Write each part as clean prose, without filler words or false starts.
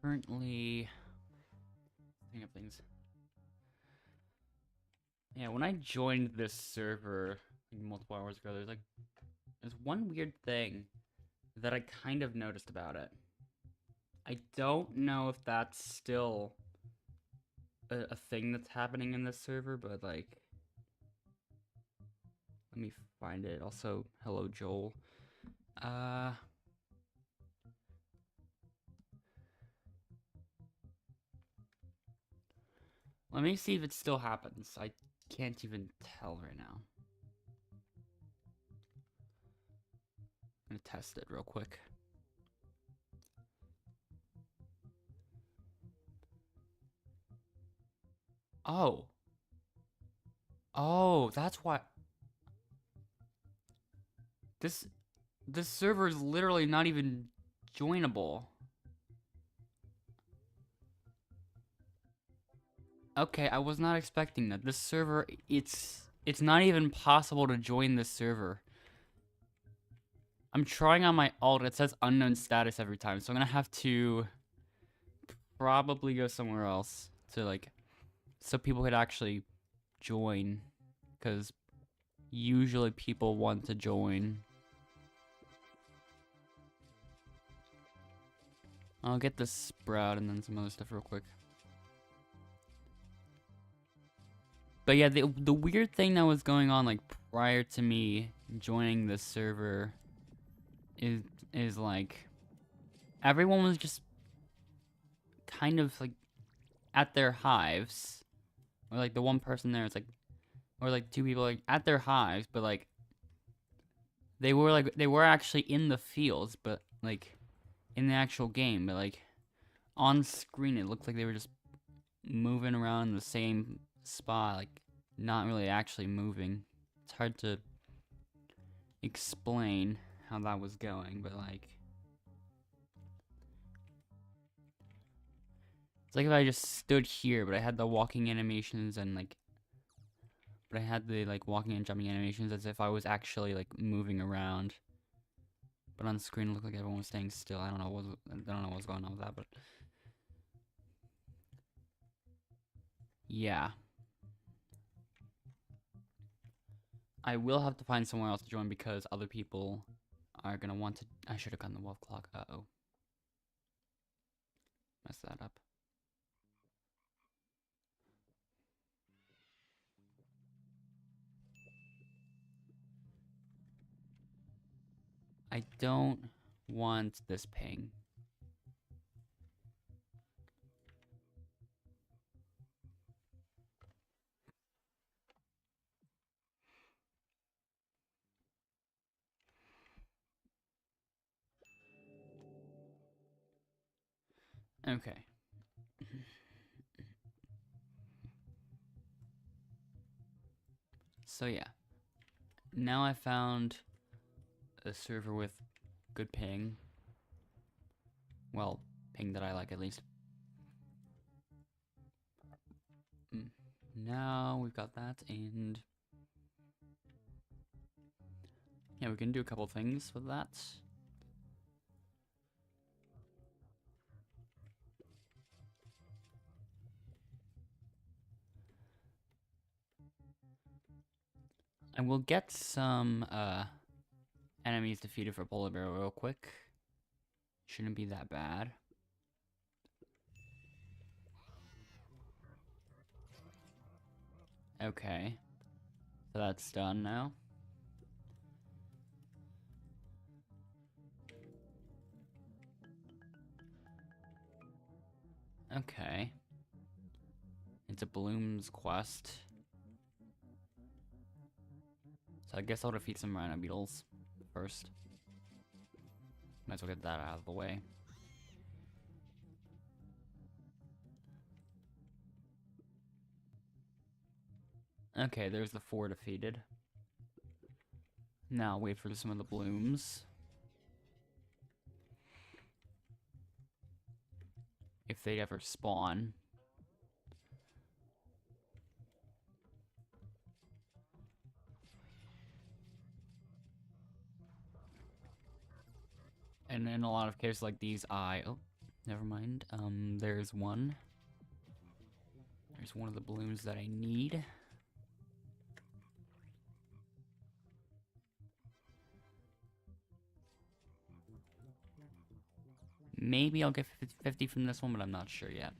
Currently setting up things. Yeah, when I joined this server multiple hours ago, there's one weird thing that I kind of noticed about it. I don't know if that's still a thing that's happening in this server, but like, let me find it. Also, hello Joel. Let me see if it still happens. I can't even tell right now. I'm gonna test it real quick. Oh. Oh, that's why. This server is literally not even joinable. Okay, I was not expecting that. This server, it's not even possible to join this server. I'm trying on my alt. It says unknown status every time, so I'm gonna have to probably go somewhere else to like, so people could actually join, because usually people want to join. I'll get this sprout and then some other stuff real quick. But yeah, the weird thing that was going on like prior to me joining this server is like everyone was just kind of like at their hives, or like the one person there is like, or like two people like at their hives, but like they were actually in the fields, but like in the actual game, but like on screen it looked like they were just moving around in the same spot, like not really actually moving. It's hard to explain how that was going, but like it's like if I just stood here, but I had the walking animations and like, but I had the like walking and jumping animations as if I was actually like moving around. But on screen it looked like everyone was staying still. I don't know what's going on with that, but yeah. I will have to find somewhere else to join because other people are gonna want to. I should have gotten the wolf clock. Uh-oh. Messed that up. I don't want this ping. Okay. So yeah. Now I found a server with good ping. Well, ping that I like at least. Now we've got that, and yeah, we can do a couple things with that. And we'll get some enemies defeated for polar bear real quick. Shouldn't be that bad. Okay. So that's done now. Okay. It's a Bloom's quest. So I guess I'll defeat some rhino beetles first. Might as well get that out of the way. Okay, there's the 4 defeated. Now wait for some of the blooms. If they ever spawn. And in a lot of cases like these, oh, Never mind. There's one. There's one of the balloons that I need. Maybe I'll get 50 from this one, but I'm not sure yet.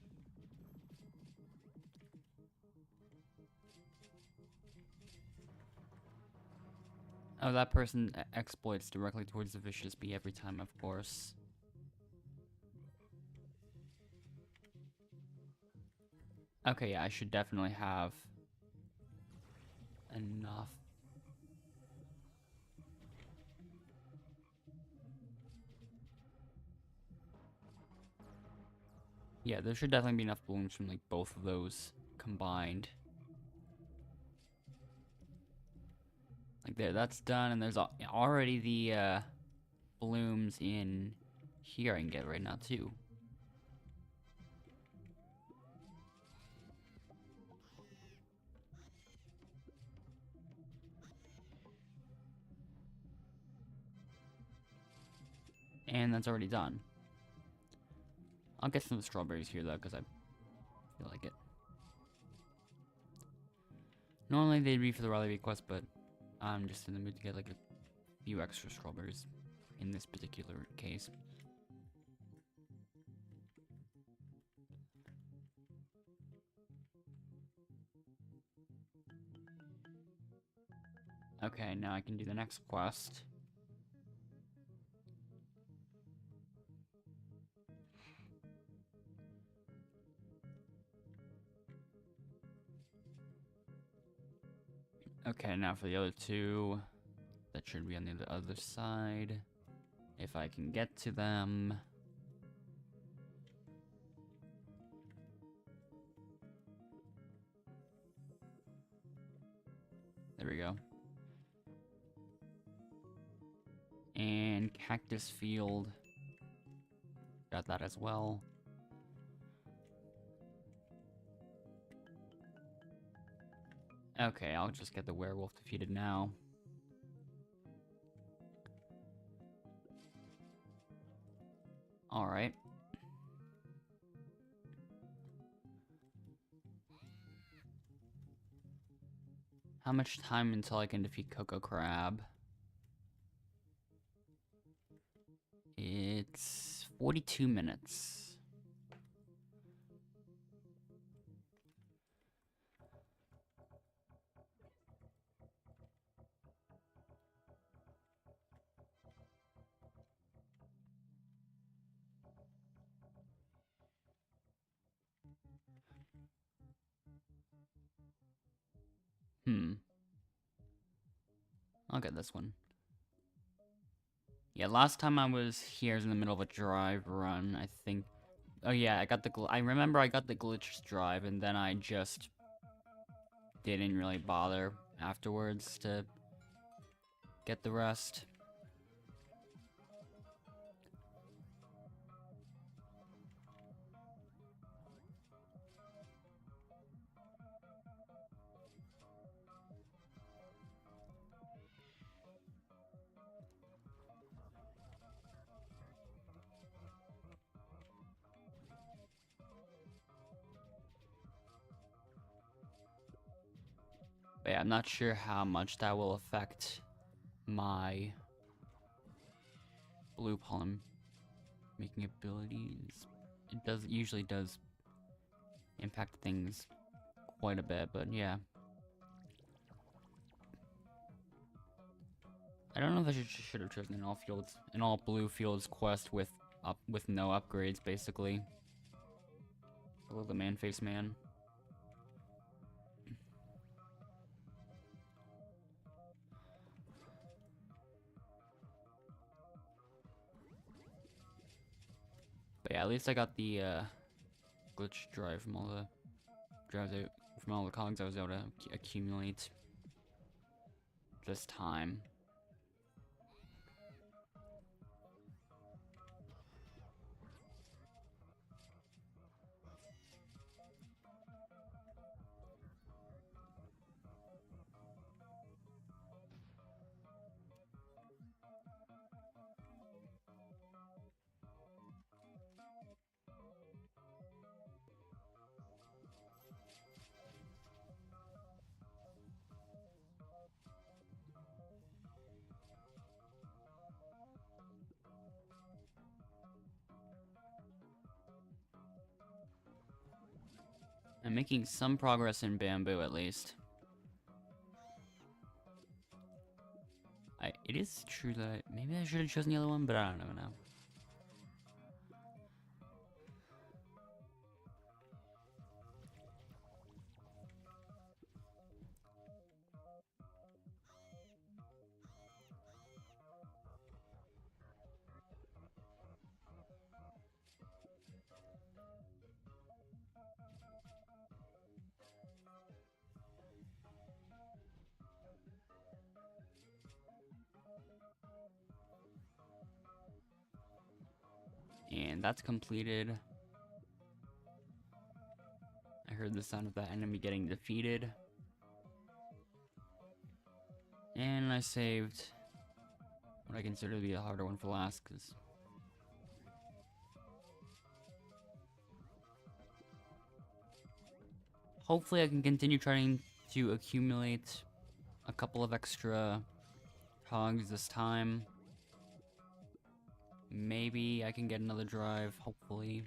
Oh, that person exploits directly towards the vicious bee every time, of course. Okay, yeah, I should definitely have enough. Yeah, there should definitely be enough balloons from like both of those combined. Like there, that's done, and there's already the blooms in here I can get right now too. And that's already done. I'll get some strawberries here though, because I feel like it. Normally they'd be for the rally request, but I'm just in the mood to get like a few extra strawberries in this particular case. Okay, now I can do the next quest. Okay, now for the other two. That should be on the other side. If I can get to them. There we go. And Cactus Field. Got that as well. Okay, I'll just get the werewolf defeated now. Alright. How much time until I can defeat Coco Crab? It's 42 minutes. I'll get this one. Yeah, last time I was here was in the middle of a drive run, I think. Oh yeah, I got the I remember I got the glitch drive, and then I just didn't really bother afterwards to get the rest. But yeah, I'm not sure how much that will affect my blue pollen making abilities. It usually does impact things quite a bit, but yeah. I don't know if I should have chosen an all blue fields quest with no upgrades basically. Hello, the man face man. But yeah, at least I got the glitch drive from all the cogs I was able to accumulate this time. I'm making some progress in bamboo, at least. It is true that maybe I should have chosen the other one, but I don't know now. And that's completed. I heard the sound of that enemy getting defeated. And I saved what I consider to be a harder one for last, because hopefully I can continue trying to accumulate a couple of extra hogs this time. Maybe I can get another drive, hopefully.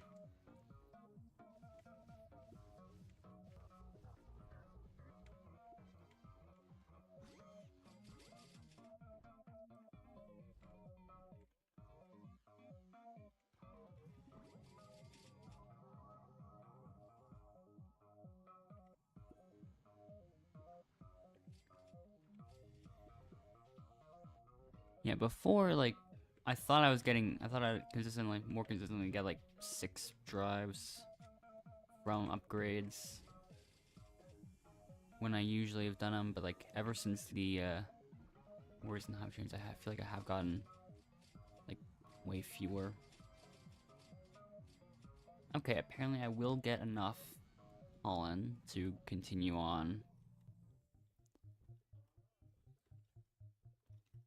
Yeah, before, like, I thought I'd more consistently get, like, 6 drives from upgrades when I usually have done them, but, like, ever since the, Warriors and Hive Chains, I feel like I have gotten, like, way fewer. Okay, apparently I will get enough pollen to continue on.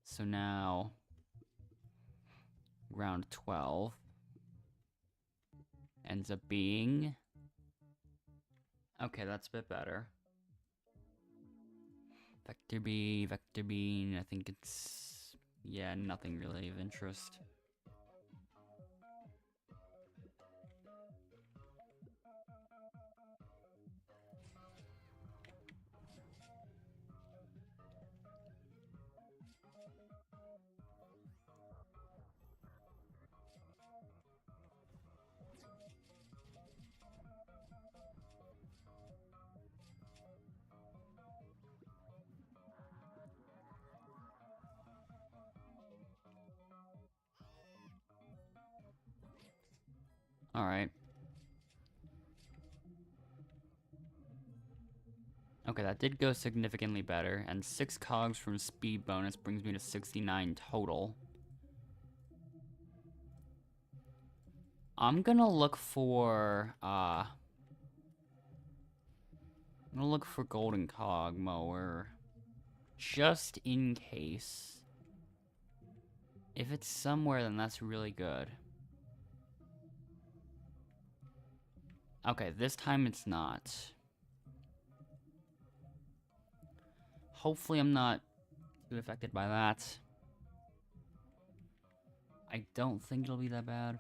So now, round 12 ends up being... Okay, that's a bit better. Vector B, Vector Bean, I think it's... Yeah, nothing really of interest. Alright. Okay, that did go significantly better, and 6 cogs from speed bonus brings me to 69 total. I'm gonna look for, golden cog mower, just in case. If it's somewhere, then that's really good. Okay, this time it's not. Hopefully I'm not too affected by that. I don't think it'll be that bad.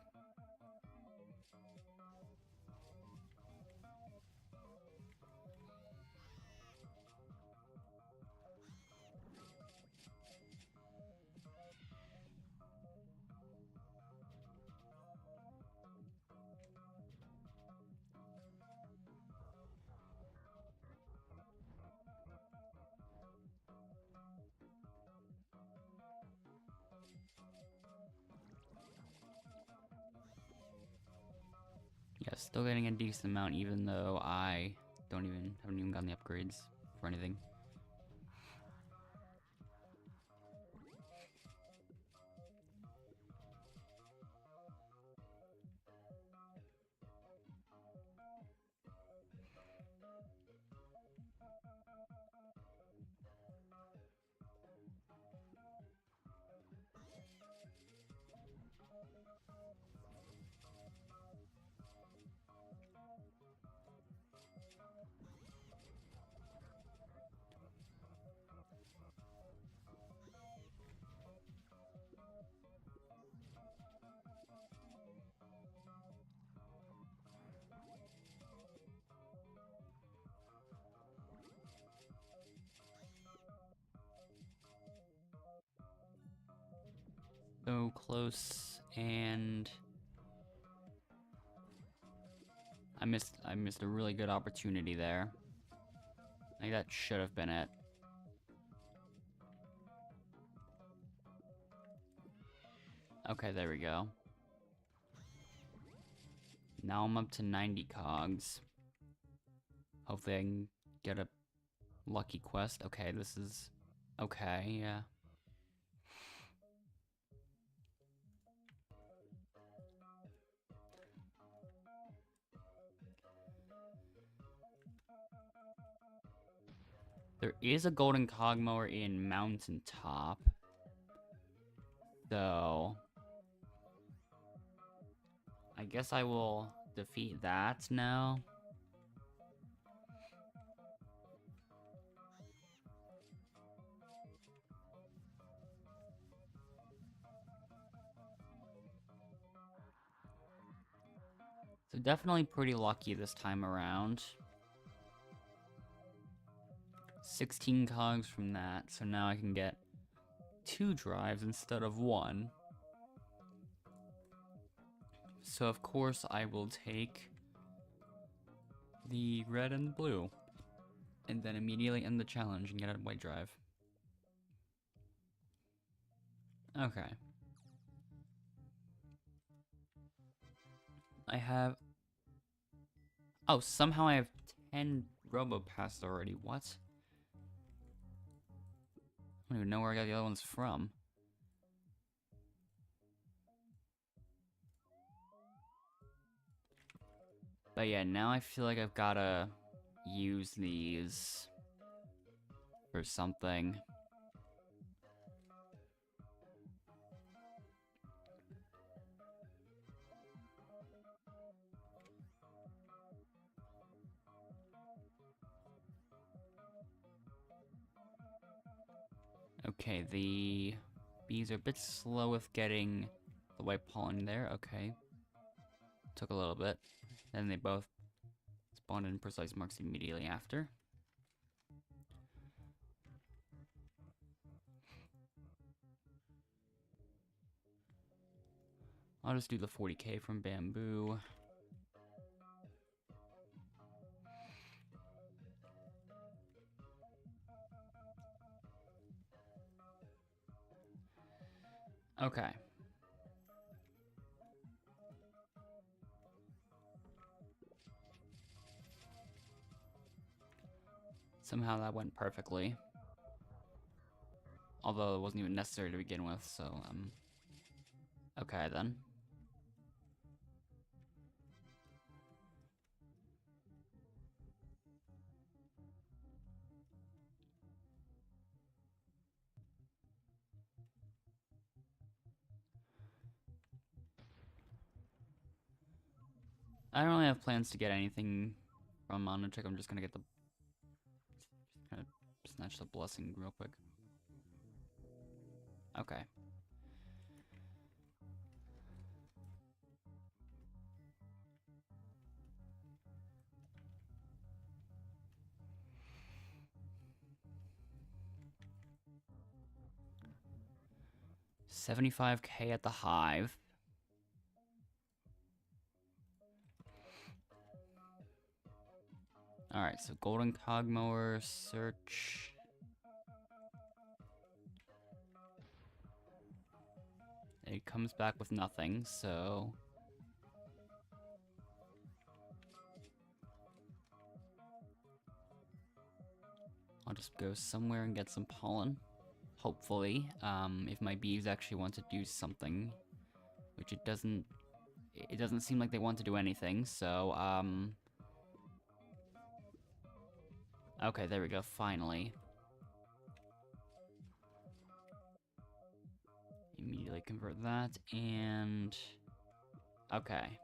Yeah, still getting a decent amount, even though I haven't even gotten the upgrades for anything. So close, and I missed a really good opportunity there. Like, that should have been it. Okay, there we go. Now I'm up to 90 cogs. Hopefully I can get a lucky quest. Okay, this is... okay, yeah. There is a golden cog mower in Mountaintop. So... I guess I will defeat that now. So definitely pretty lucky this time around. 16 cogs from that, so now I can get 2 drives instead of 1. So of course I will take the red and the blue, and then immediately end the challenge and get a white drive. Okay. I have... oh, somehow I have 10 RoboPass already. What? I don't even know where I got the other ones from. But yeah, now I feel like I've gotta use these for something. Okay, the bees are a bit slow with getting the white pollen there. Okay. Took a little bit. Then they both spawned in precise marks immediately after. I'll just do the 40k from bamboo. Okay. Somehow that went perfectly. Although it wasn't even necessary to begin with, so, okay then. I don't really have plans to get anything from Monotrick. I'm just gonna get the... kind of snatch the blessing real quick. Okay. $75k at the hive. Alright, so golden cog mower, search. It comes back with nothing, so... I'll just go somewhere and get some pollen. Hopefully, if my bees actually want to do something. Which it doesn't seem like they want to do anything, so, okay, there we go, finally. Immediately convert that, and... okay.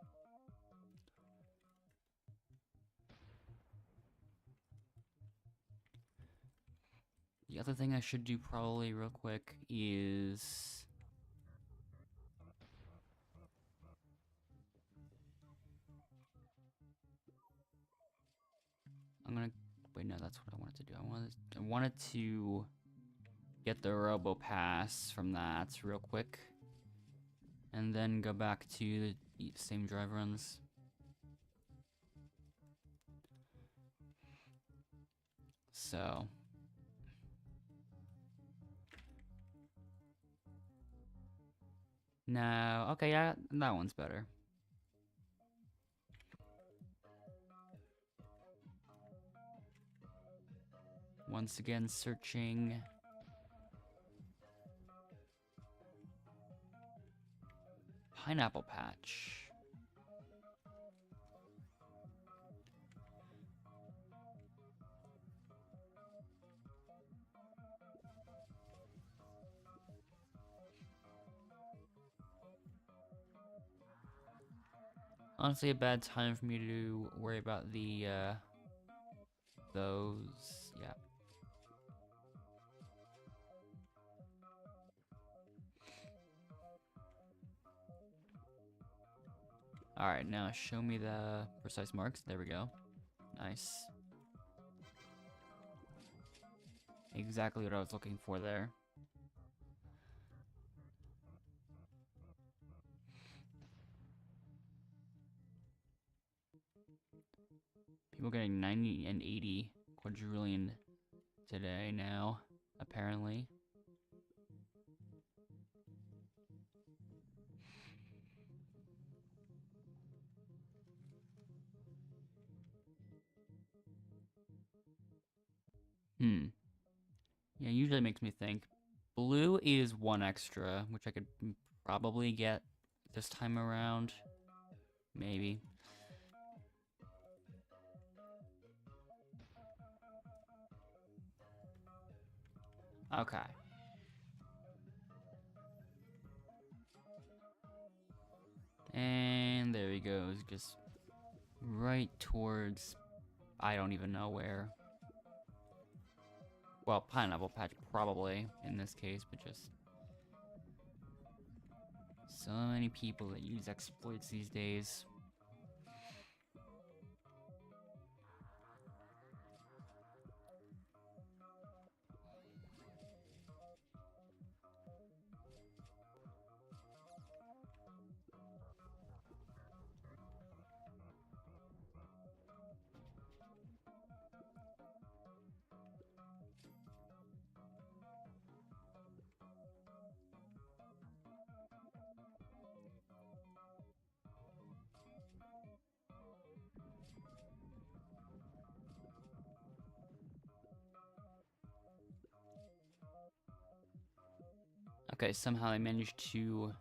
The other thing I should do probably real quick is... I'm gonna... wait, no, that's what I wanted to do. I wanted to get the RoboPass from that real quick. and then go back to the same drive runs. So no, okay, yeah, that one's better. Once again, searching. Pineapple Patch. Honestly, a bad time for me to worry about the, those, yeah. Alright, now show me the precise marks. There we go. Nice. Exactly what I was looking for there. People getting 90 and 80 quadrillion today now, apparently. Yeah, usually makes me think. Blue is one extra, which I could probably get this time around. Maybe. Okay. And there he goes, just right towards, I don't even know where. Well, Pineapple Patch probably, in this case, but just so many people that use exploits these days. Okay, somehow I managed to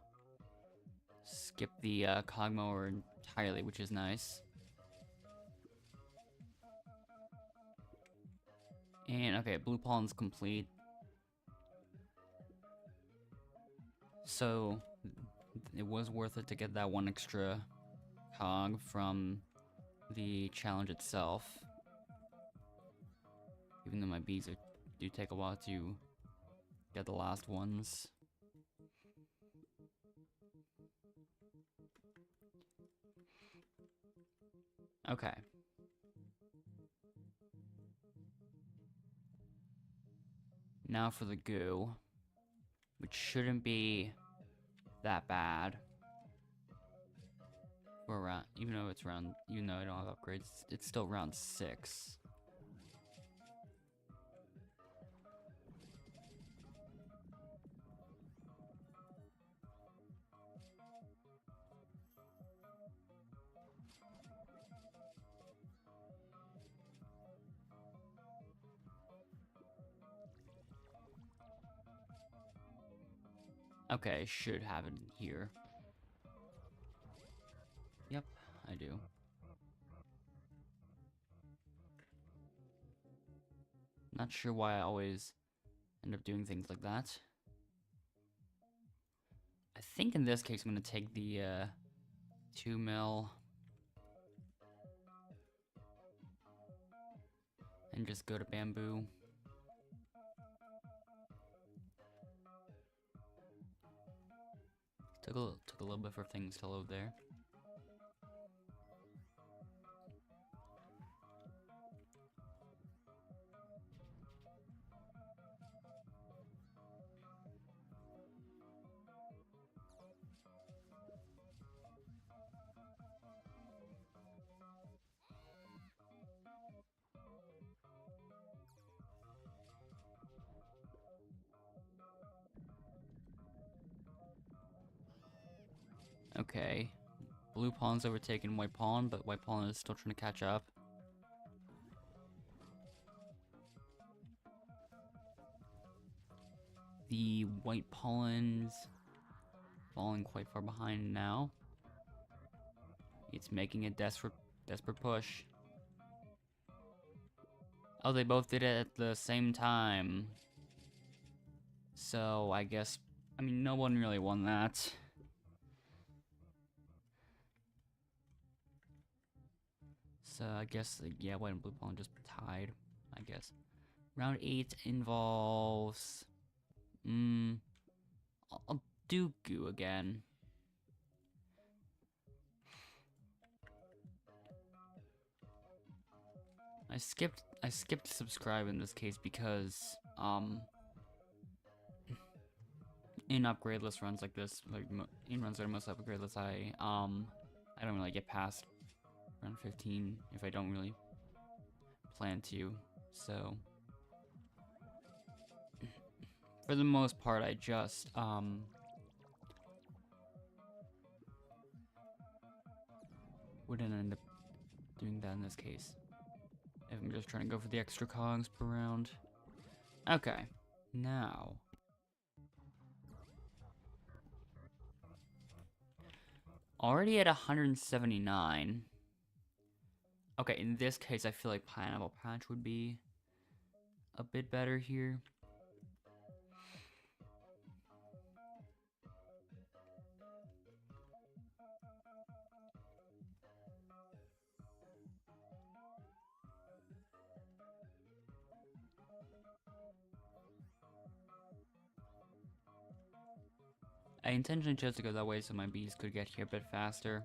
skip the Cogmower entirely, which is nice. And okay, Blue Pollen's complete. So it was worth it to get that one extra cog from the challenge itself. Even though my bees do take a while to get the last ones. Okay. Now for the goo, which shouldn't be that bad. For round, even though I don't have upgrades, it's still round 6. Okay, should have it here. Yep, I do. Not sure why I always end up doing things like that. I think in this case I'm gonna take the 2 mil and just go to bamboo. Took a little bit for things to load there. Okay. Blue pawn's overtaken white pawn, but white pawn is still trying to catch up. The white pawn's falling quite far behind now. It's making a desperate push. Oh, they both did it at the same time. So, I guess... I mean, no one really won that. So, I guess, yeah, white and blue pawn just tied, I guess. Round 8 involves... I'll do goo again. I skipped subscribe in this case because, in upgradeless runs like this, like in runs that are most upgradeless, I don't really get past round 15 if I don't really plan to. So for the most part, I just wouldn't end up doing that in this case if I'm just trying to go for the extra cogs per round. Okay, now already at 179. Okay, in this case, I feel like Pineapple Patch would be a bit better here. I intentionally chose to go that way so my bees could get here a bit faster.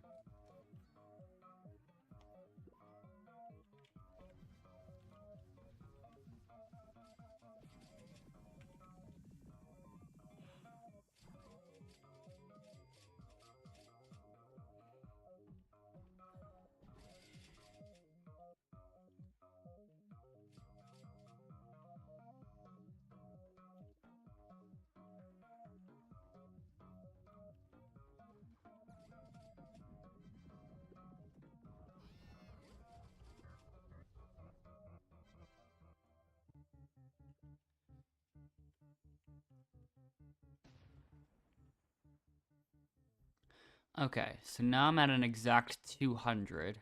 Okay, so now I'm at an exact 200.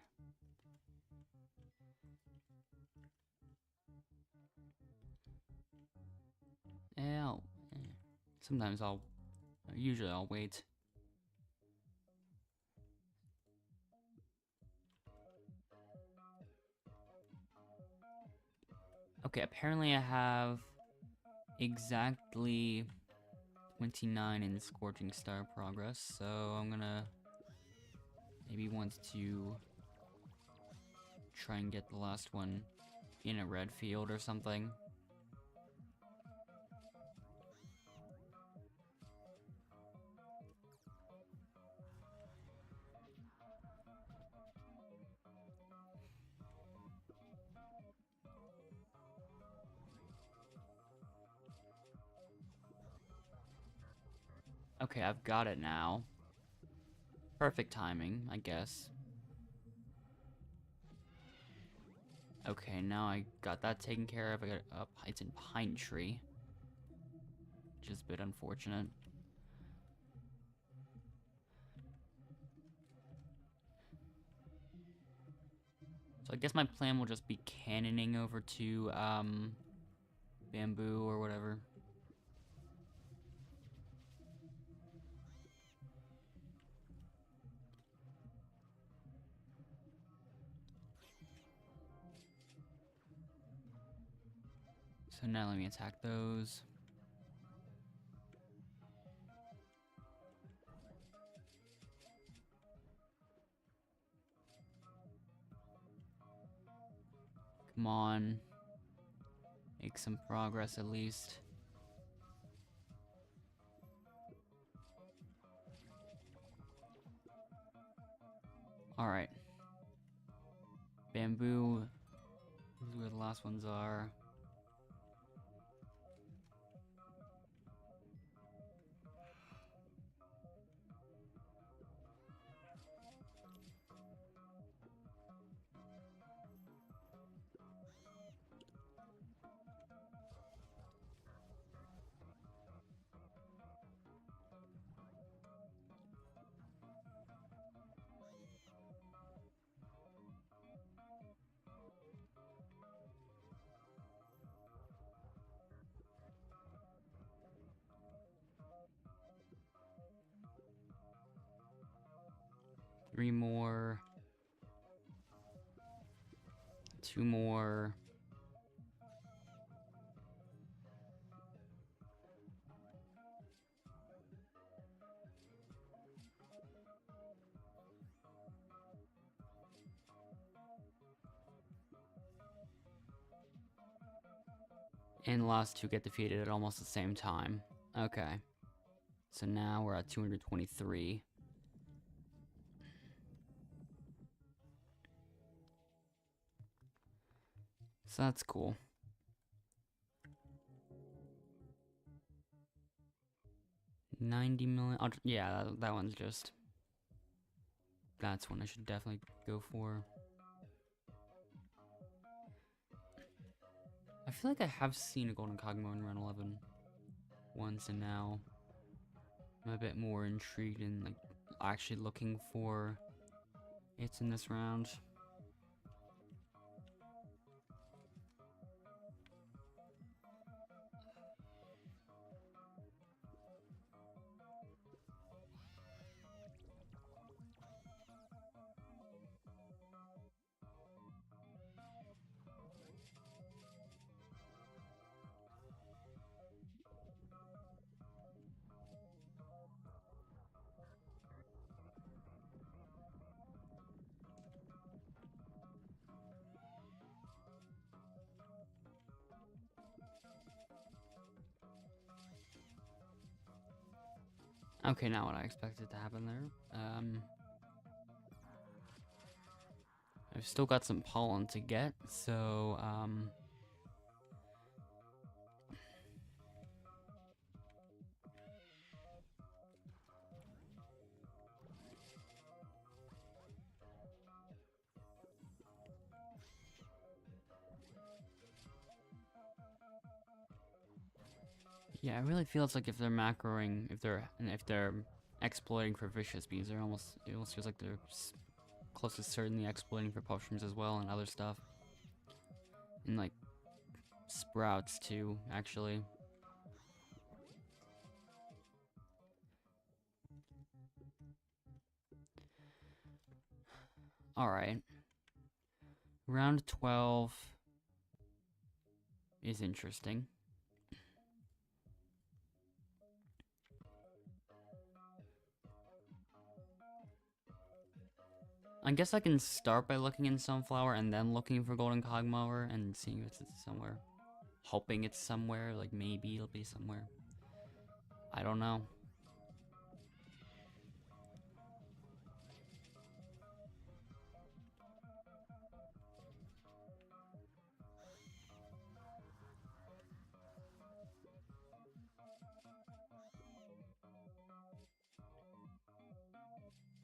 Yeah, sometimes usually I'll wait. Okay, apparently I have exactly 29 in Scorching Star progress, so I'm gonna maybe want to try and get the last one in a red field or something. Okay, I've got it now. Perfect timing, I guess. Okay, now I got that taken care of. I got it's in Pine Tree, which is a bit unfortunate. So I guess my plan will just be cannoning over to Bamboo or whatever. So now let me attack those. Come on. Make some progress at least. Alright. Bamboo. This is where the last ones are. 3 more. 2 more. And the last 2 get defeated at almost the same time. Okay. So now we're at 223. So that's cool. $90 million. Yeah, that one's just... That's one I should definitely go for. I feel like I have seen a Golden Kogmo in round 11 once, and now I'm a bit more intrigued in like actually looking for it in this round. Okay, not what I expected to happen there. I've still got some pollen to get, so, yeah, it really feels like if they're macroing, if they're exploiting for vicious bees, it almost feels like they're close to certainly exploiting for mushrooms as well and other stuff. And like sprouts too, actually. Alright. Round 12 is interesting. I guess I can start by looking in Sunflower and then looking for Golden Cogmower and seeing if it's somewhere. Hoping it's somewhere, like maybe it'll be somewhere. I don't know.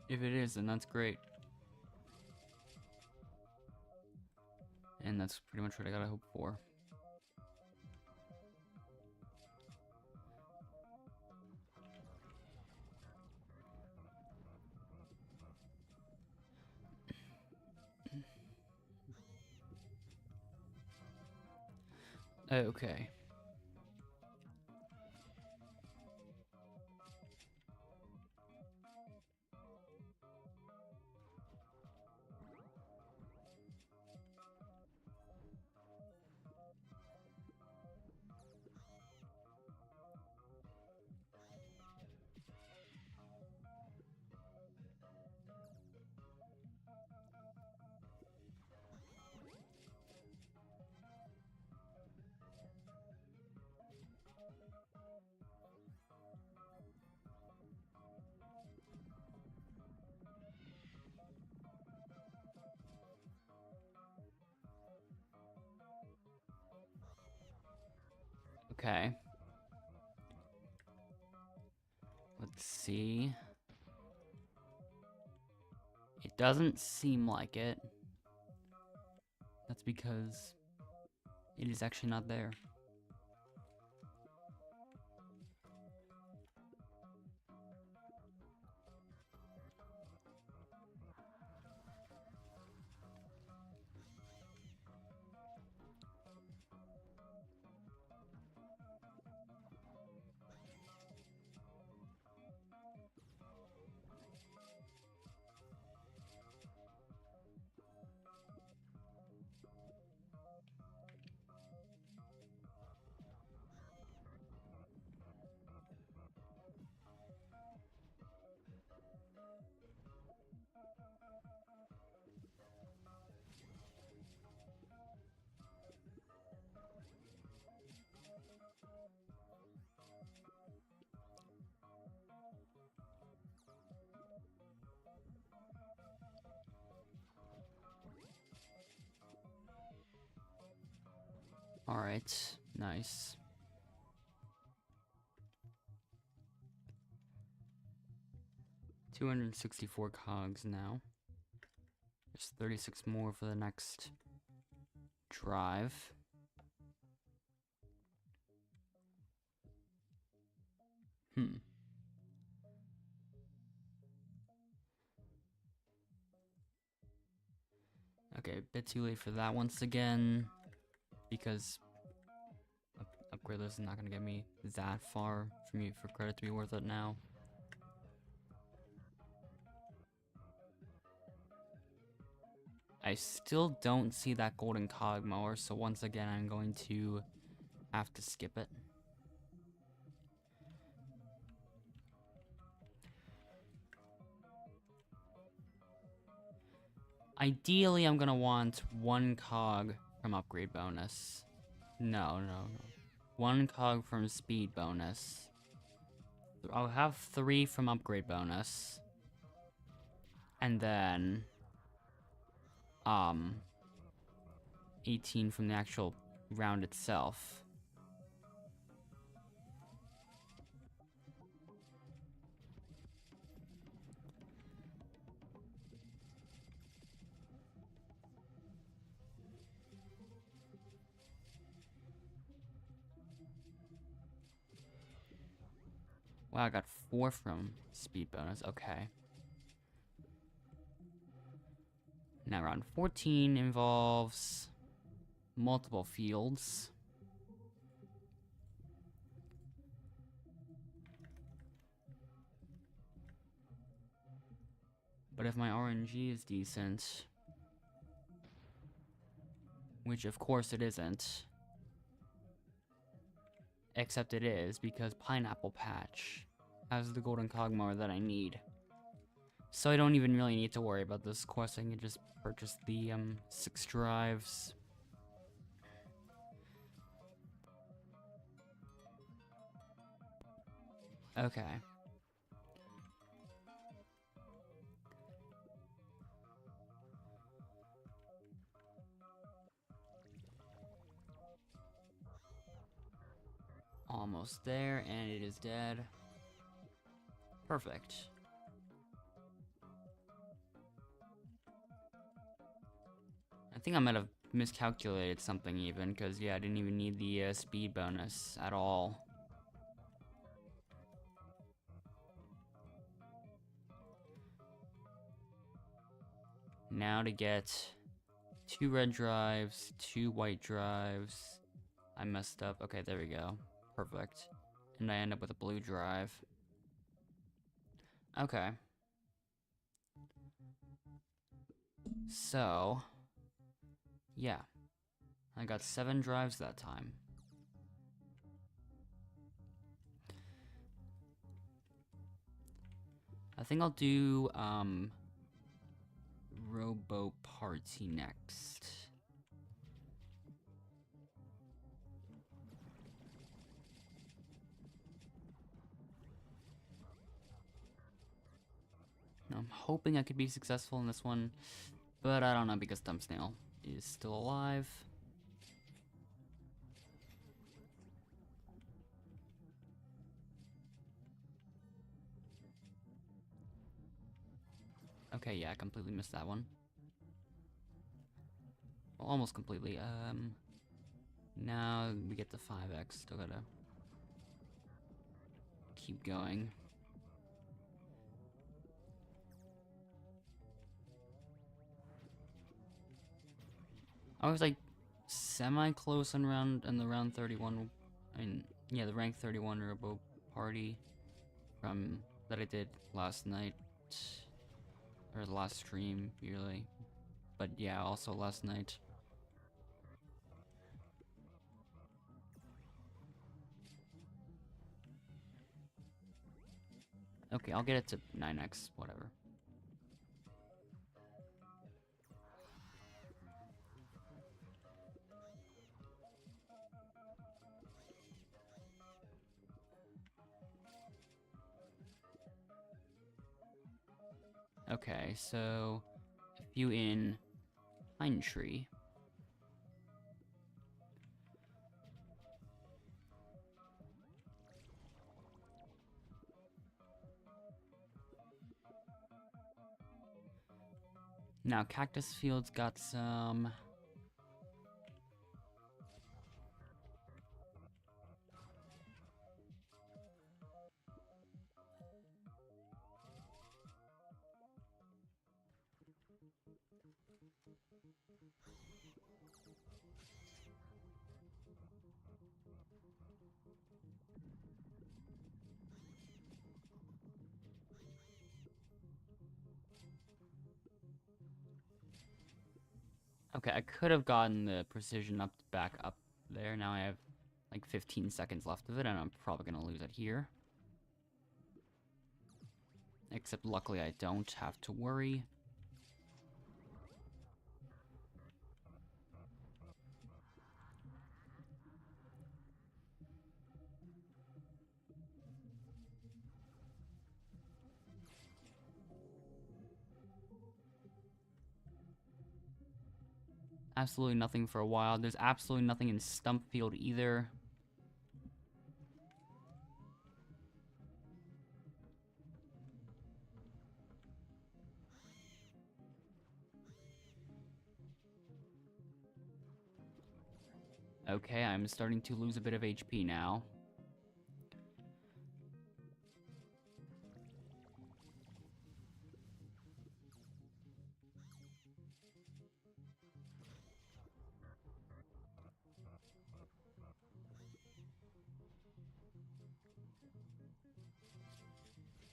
If it is, then that's great. And that's pretty much what I gotta hope for. Okay. Okay. Let's see. It doesn't seem like it. That's because it is actually not there. Alright, nice. $264 cogs now. There's 36 more for the next drive. Okay, a bit too late for that once again, because upgrade list is not gonna get me that far for credit to be worth it now. I still don't see that golden cog mower, so once again I'm going to have to skip it. Ideally, I'm gonna want 1 cog from upgrade bonus. No. 1 cog from speed bonus. I'll have 3 from upgrade bonus. And then 18 from the actual round itself. Wow, I got 4 from speed bonus. Okay. Now round 14 involves multiple fields. But if my RNG is decent, which of course it isn't, except it is, because Pineapple Patch has the golden cogmower that I need. So I don't even really need to worry about this quest. I can just purchase the 6 drives. Okay. Almost there, and it is dead. Perfect. I think I might have miscalculated something even, because yeah, I didn't even need the speed bonus at all. Now to get 2 red drives, 2 white drives. I messed up. Okay, there we go. Perfect. And I end up with a blue drive. Okay. So, yeah. I got 7 drives that time. I think I'll do, Robo Party next. I'm hoping I could be successful in this one, but I don't know because Thumbsnail is still alive. Okay, yeah, I completely missed that one. Well, almost completely. Now we get the 5x. Still gotta keep going. I was like semi-close on the round 31. I mean, yeah, the rank 31 Robo Party from that I did last night, or the last stream, really. But yeah, also last night. Okay, I'll get it to 9x, whatever. Okay, so a few in Pine Tree. Now, Cactus Field's got some... Okay, I could have gotten the precision up back up there. Now I have like 15 seconds left of it, and I'm probably gonna lose it here. Except luckily I don't have to worry. Absolutely nothing for a while. There's absolutely nothing in Stump Field either. Okay, I'm starting to lose a bit of HP now.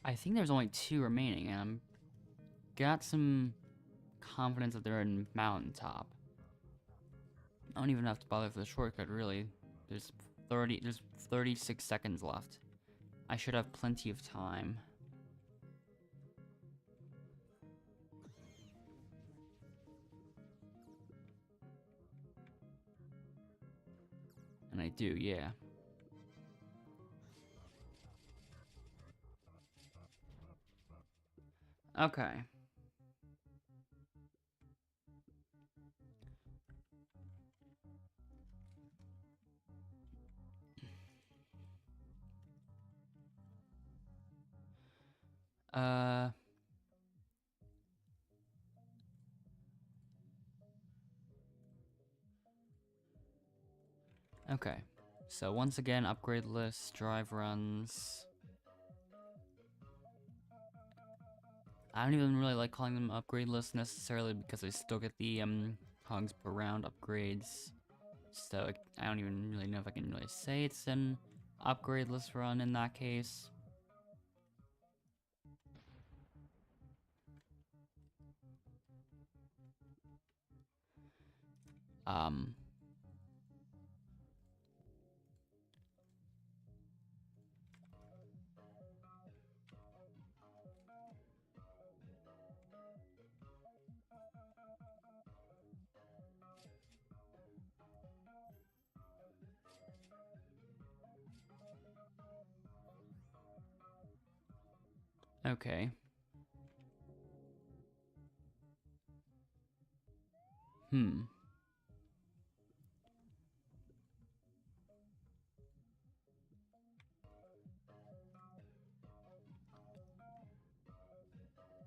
I think there's only 2 remaining, and I'm got some confidence that they're in Mountaintop. I don't even have to bother for the shortcut, really. There's 36 seconds left. I should have plenty of time. And I do, yeah. Okay. Okay. So once again, upgrade list, drive runs. I don't even really like calling them upgrade lists necessarily because I still get the hogs per round upgrades. So I don't even really know if I can really say it's an upgrade list run in that case. Okay.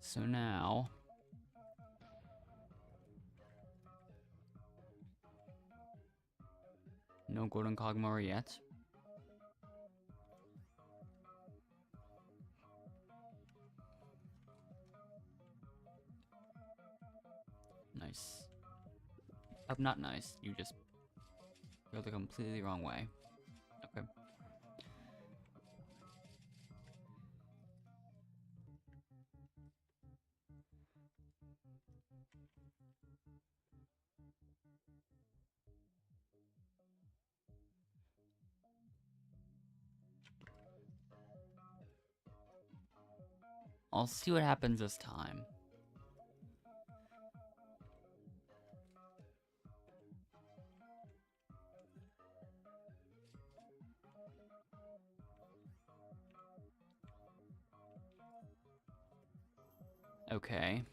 So now... no golden cogmore yet. Nice. Oh, not nice. You just go the completely wrong way. Okay. I'll see what happens this time. Okay.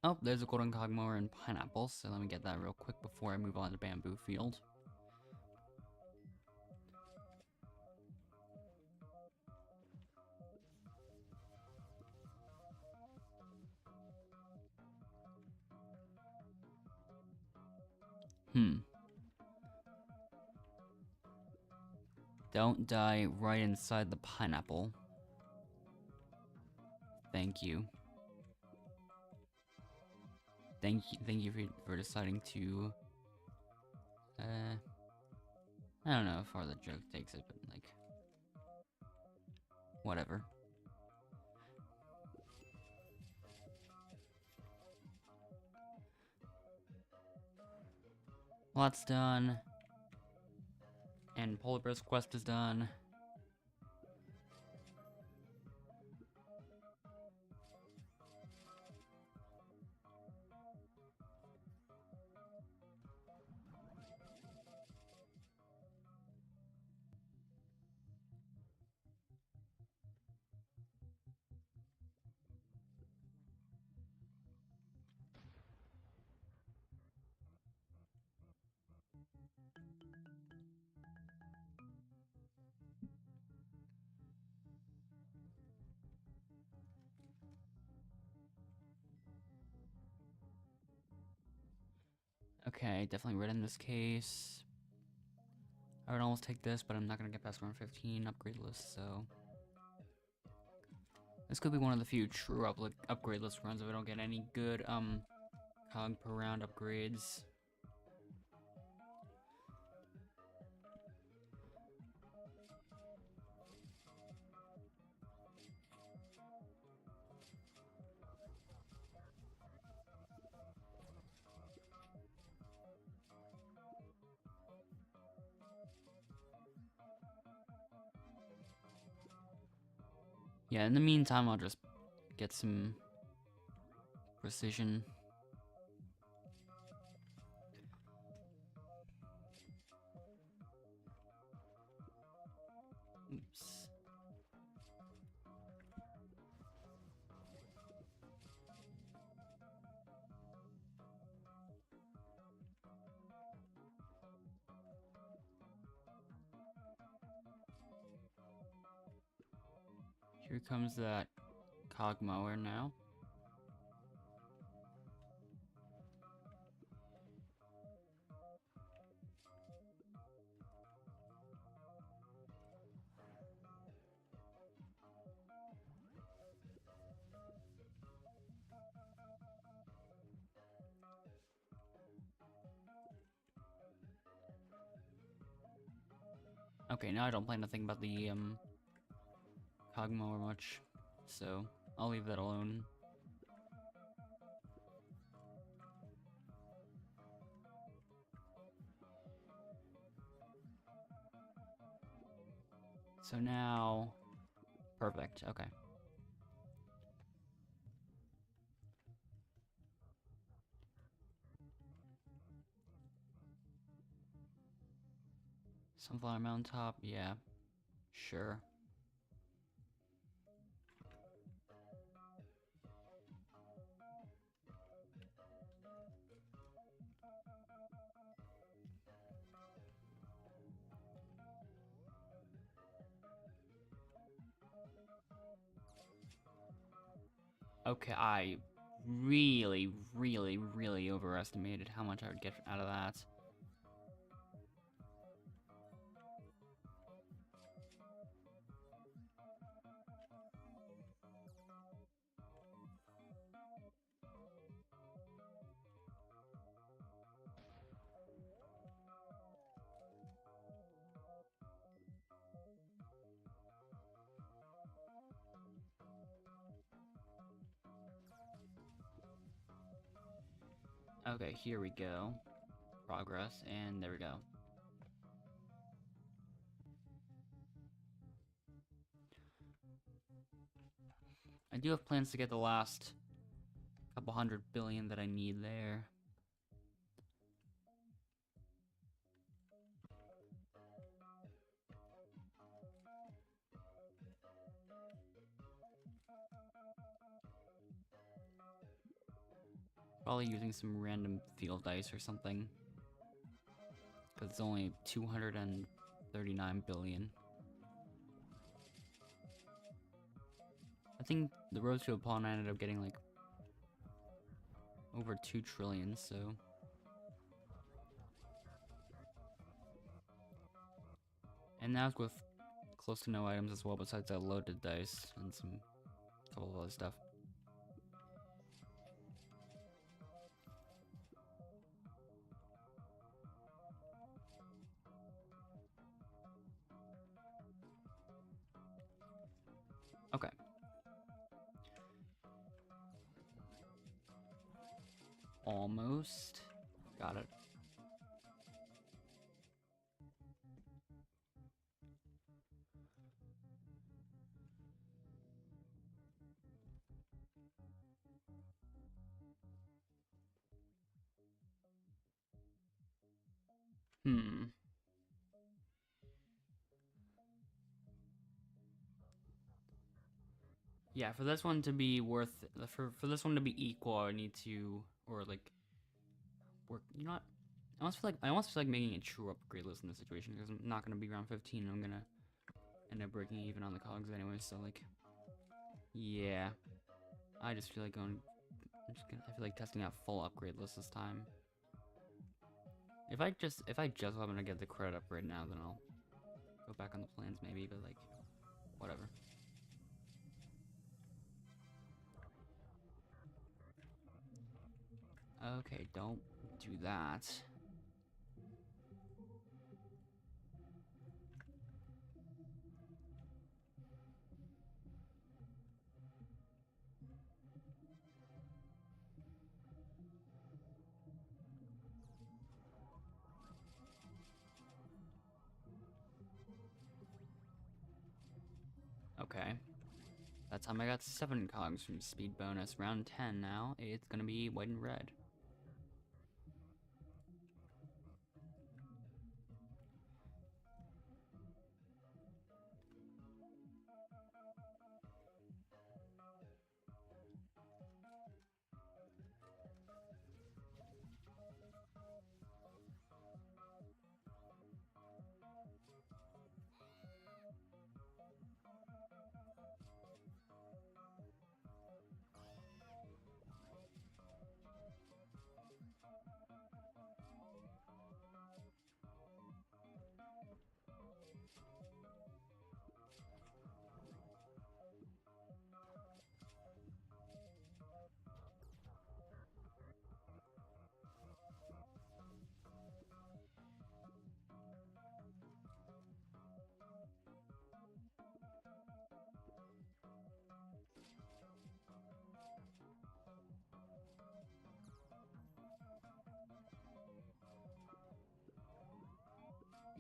Oh, there's a golden cogmore and pineapple, so let me get that real quick before I move on to bamboo field. Don't die right inside the pineapple. Thank you. Thank you for deciding to... I don't know how far the joke takes it, but, like... Whatever. Well, that's done. And Polar Bear's quest is done. Okay, definitely red in this case. I would almost take this, but I'm not gonna get past 115 upgrade list, so... This could be one of the few true upgrade list runs if I don't get any good, cog per round upgrades. Yeah, in the meantime, I'll just get some precision. Oops. Here comes that cog mower now. Okay, now I don't play nothing about the cog mower much, so I'll leave that alone. So now, perfect, okay. Sunflower Mountaintop, yeah, sure. Okay, I really overestimated how much I would get out of that. Okay, here we go. Progress, and there we go. I do have plans to get the last couple 100 billion that I need there. Probably using some random field dice or something. Because it's only 239 billion. I think the Road to a Pawn I ended up getting like over 2 trillion, so... And that was with close to no items as well, besides that loaded dice and some couple of other stuff. Okay. Almost. Got it. Yeah, for this one to be worth, for this one to be equal, I need to, or like, work, you know what? I almost feel like making a true upgrade list in this situation, because I'm not going to be around 15, and I'm going to end up breaking even on the cogs anyway, so like, yeah. I just feel like I feel like testing out full upgrade list this time. If I just happen to get the credit upgrade now, then I'll go back on the plans maybe, but like, whatever. Okay, don't do that. Okay. That time I got 7 cogs from speed bonus. Round 10 now. It's gonna be white and red.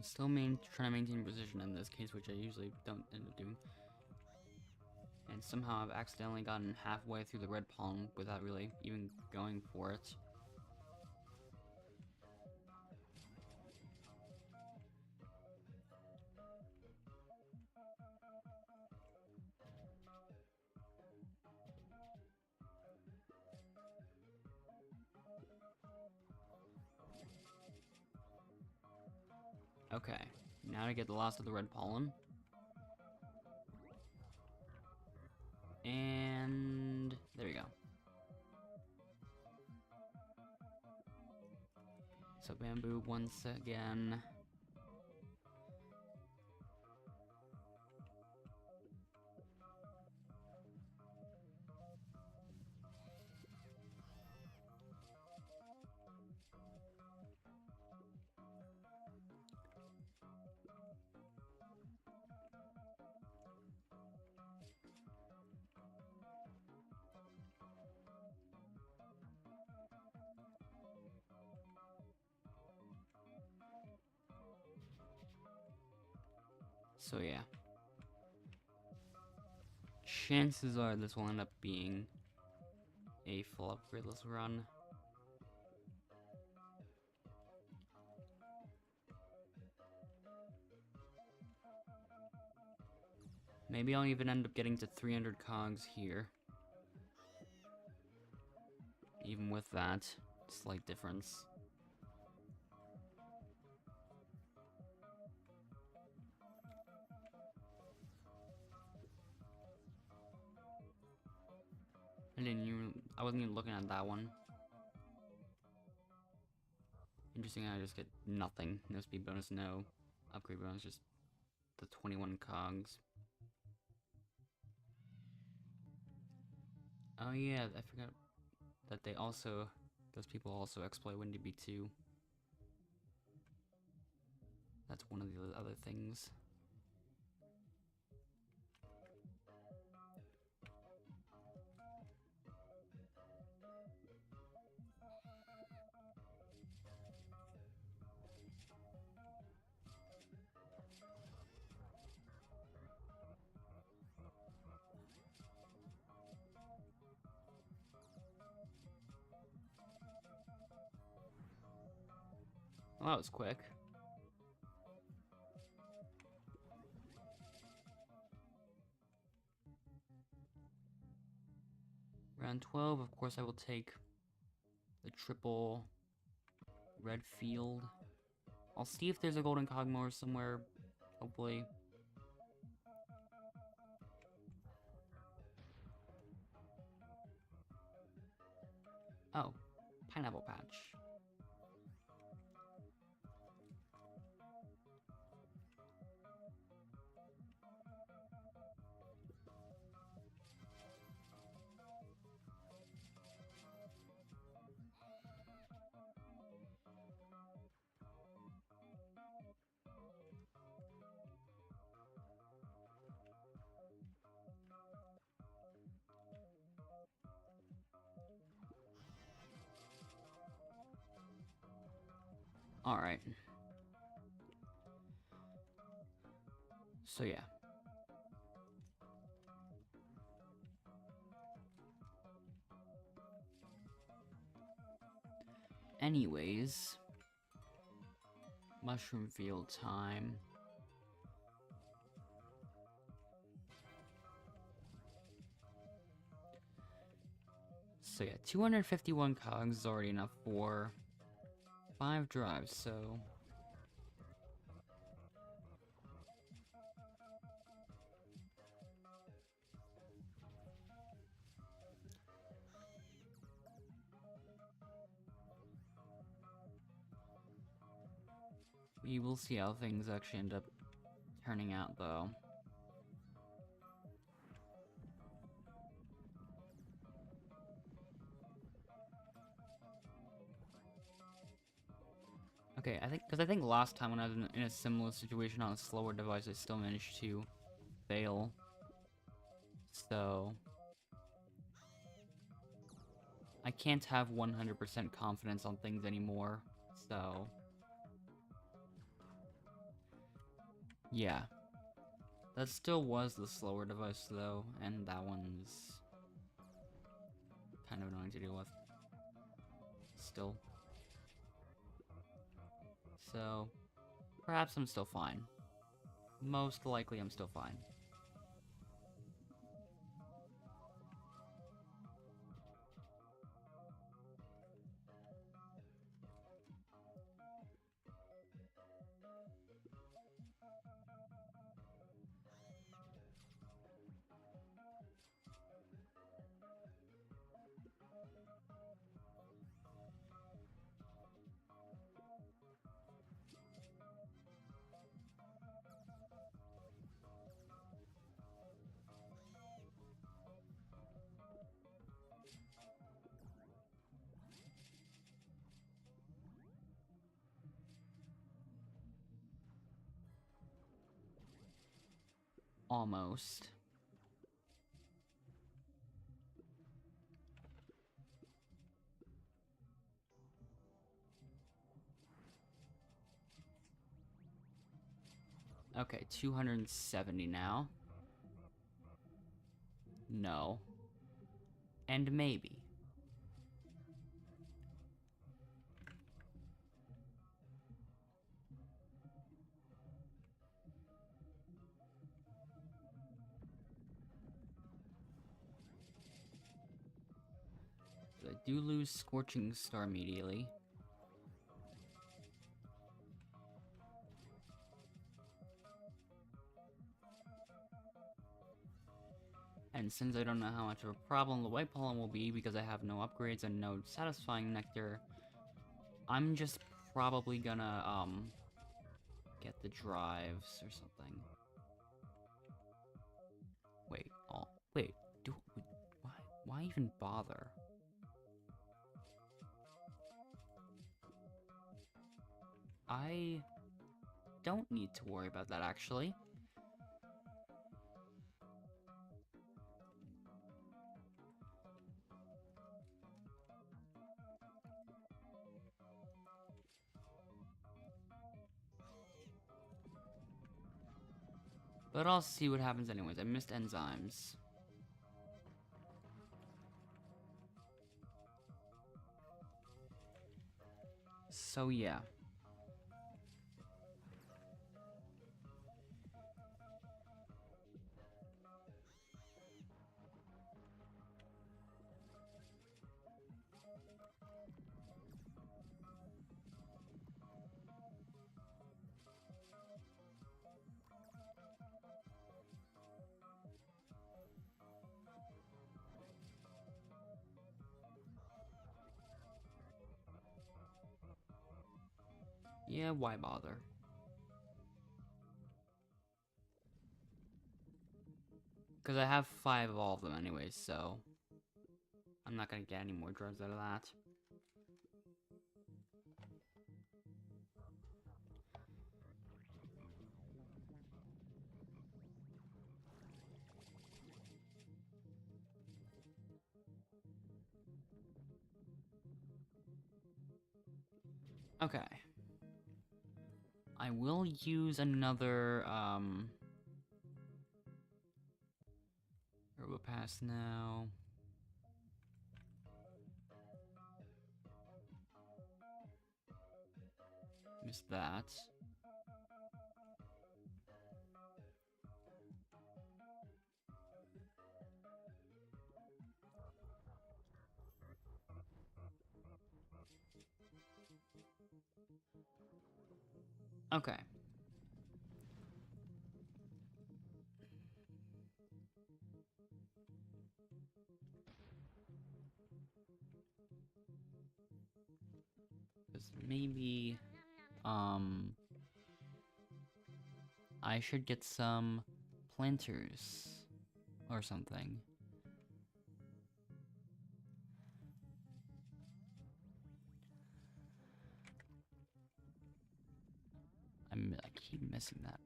Still trying to maintain position in this case, which I usually don't end up doing. And somehow I've accidentally gotten halfway through the red palm without really even going for it. Okay, now to get the last of the red pollen. And there we go. So bamboo once again. So yeah. Chances are this will end up being a full upgradeless run. Maybe I'll even end up getting to 300 cogs here. Even with that slight difference. I wasn't even looking at that one. Interesting, I just get nothing. No speed bonus, no upgrade bonus, just the 21 cogs. Oh yeah, I forgot that those people also exploit Windy Bee too. That's one of the other things. Well, that was quick. Round 12, of course I will take the triple red field. I'll see if there's a golden cogmore somewhere, hopefully. Oh, pineapple patch. Alright. So yeah. Anyways. Mushroom field time. So yeah, 251 cogs is already enough for 5 drives, so... we will see how things actually end up turning out, though. Okay, I think last time when I was in a similar situation on a slower device, I still managed to fail. So... I can't have 100% confidence on things anymore, so... yeah. That still was the slower device, though, and that one's kind of annoying to deal with. Still. So, perhaps I'm still fine. Most likely I'm still fine. Almost. Okay, 270 now. No. And maybe. I do lose Scorching Star immediately. And since I don't know how much of a problem the white pollen will be because I have no upgrades and no satisfying nectar, I'm just probably gonna, get the drives or something. Wait, why even bother? I don't need to worry about that, actually. But I'll see what happens anyways. I missed enzymes. So yeah. Yeah, why bother? Because I have 5 of all of them anyways, so I'm not gonna get any more drugs out of that. Okay. I will use another, Turbo Pass now. Missed that. Okay. Because maybe, I should get some planters or something. I keep missing that.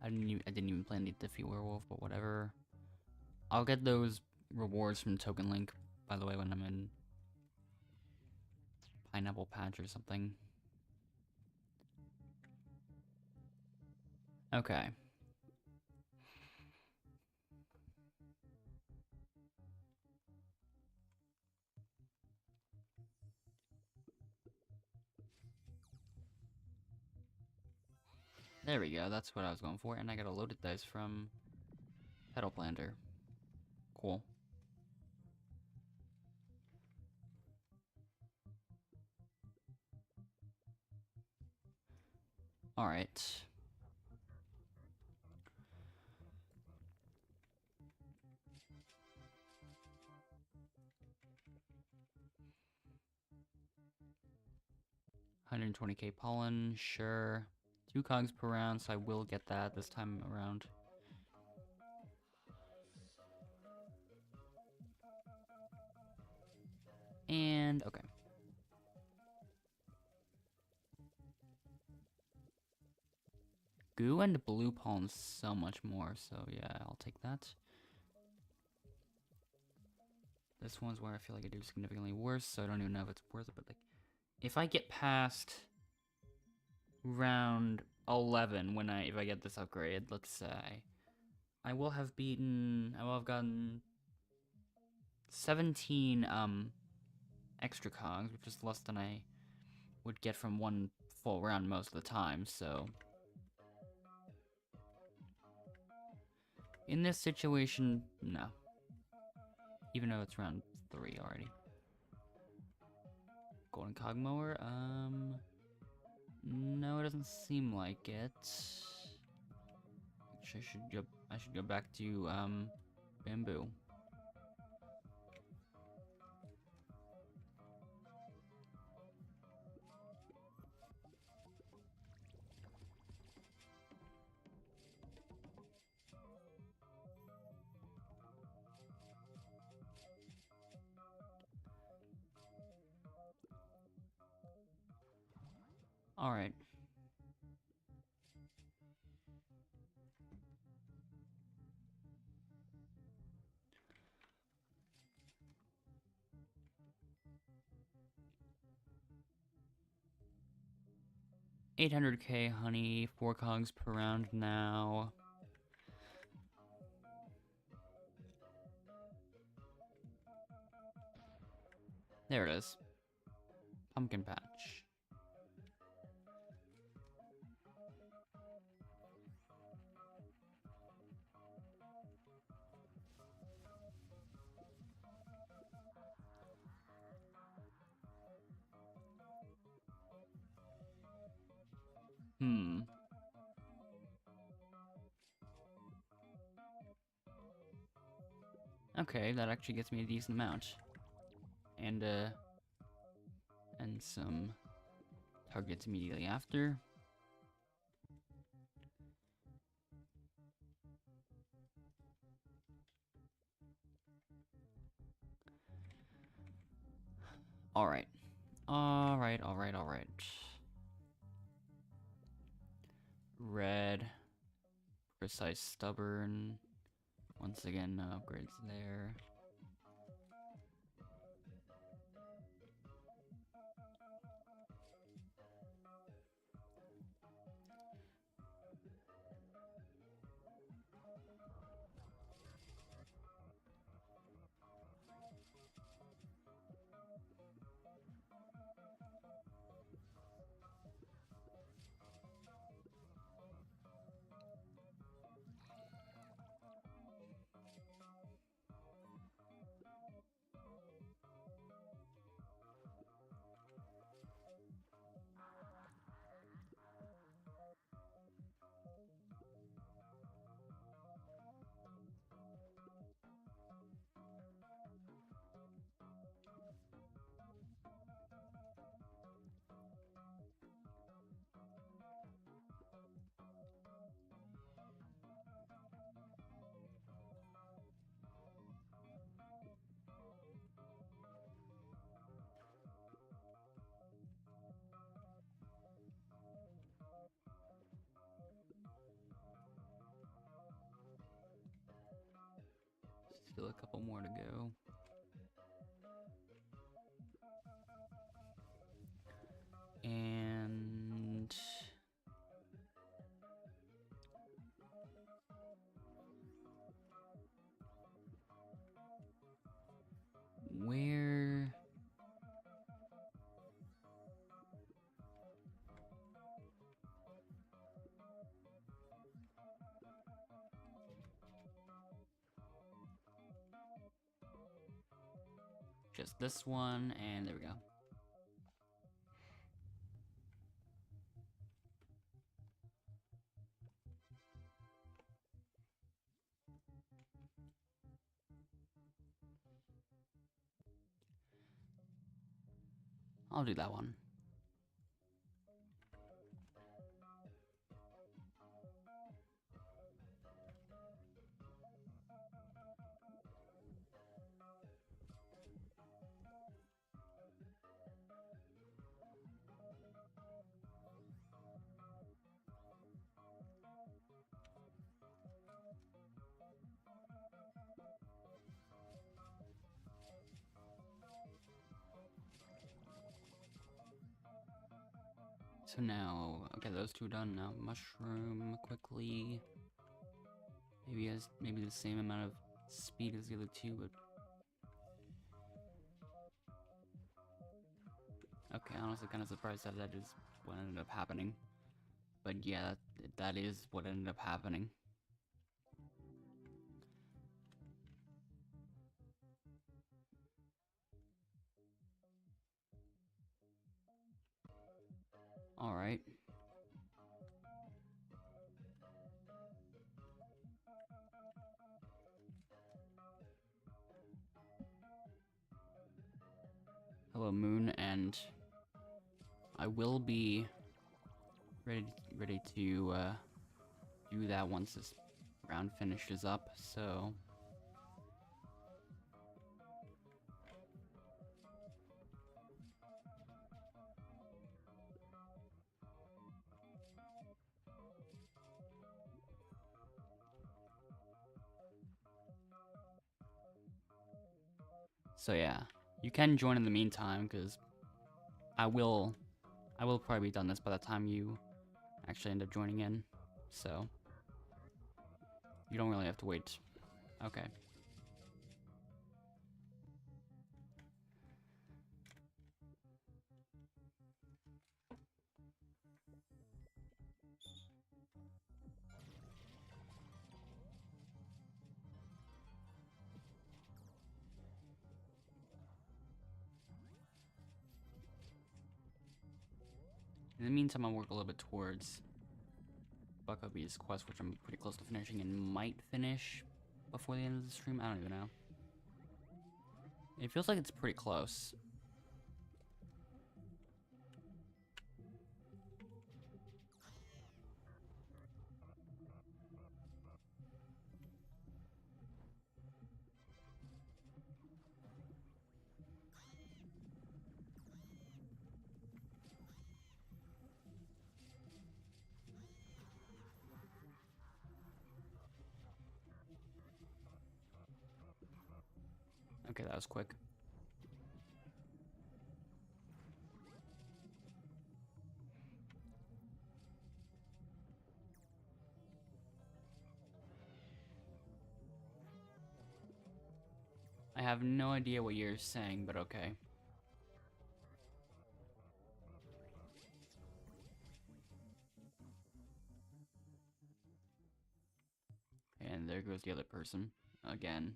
I didn't even plan to defeat werewolf, but whatever. I'll get those rewards from Token Link, by the way, when I'm in Pineapple Patch or something. Okay. There we go, that's what I was going for, and I got a loaded dice from Petal Planter. Cool. Alright. $120k pollen, sure. 2 cogs per round, so I will get that this time around. And, okay. Goo and blue pollen so much more, so yeah, I'll take that. This one's where I feel like I do significantly worse, so I don't even know if it's worth it, but like, if I get past round 11 if I get this upgrade, let's say, I will have gotten 17 extra cogs, which is less than I would get from one full round most of the time, so in this situation, no. Even though it's round 3 already. Golden cog mower, no, it doesn't seem like it. Actually, I should go back to bamboo. Alright. $800K honey, 4 cogs per round now. There it is. Pumpkin patch. Okay, that actually gets me a decent amount. And some targets immediately after. Alright. Alright. Red. Precise stubborn. Once again, no upgrades there. Still a couple more to go. And where just this one, and there we go. I'll do that one. So now, okay, those two done. Now mushroom quickly. Maybe the same amount of speed as the other two, but okay, honestly, kind of surprised that that is what ended up happening. But yeah, that is what ended up happening. All right. Hello, Moon, and I will be ready to do that once this round finishes up. So So yeah, you can join in the meantime, because I will probably be done this by the time you actually end up joining in. So you don't really have to wait. Okay. In the meantime, I'll work a little bit towards Buckabee's quest, which I'm pretty close to finishing and might finish before the end of the stream. I don't even know. It feels like it's pretty close. Okay, that was quick. I have no idea what you're saying, but okay. And there goes the other person again.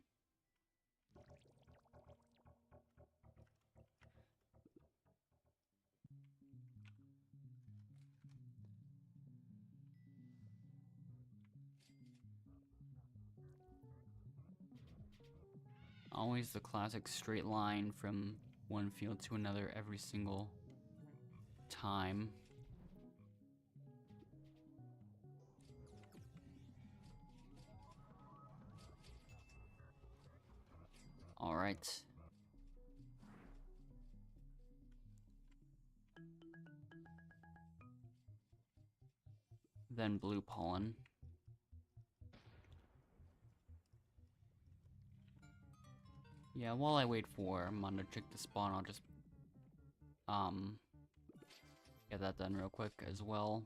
Always the classic straight line from one field to another every single time. All right. Then blue pollen. Yeah, while I wait for Mondochick to spawn, I'll just get that done real quick as well.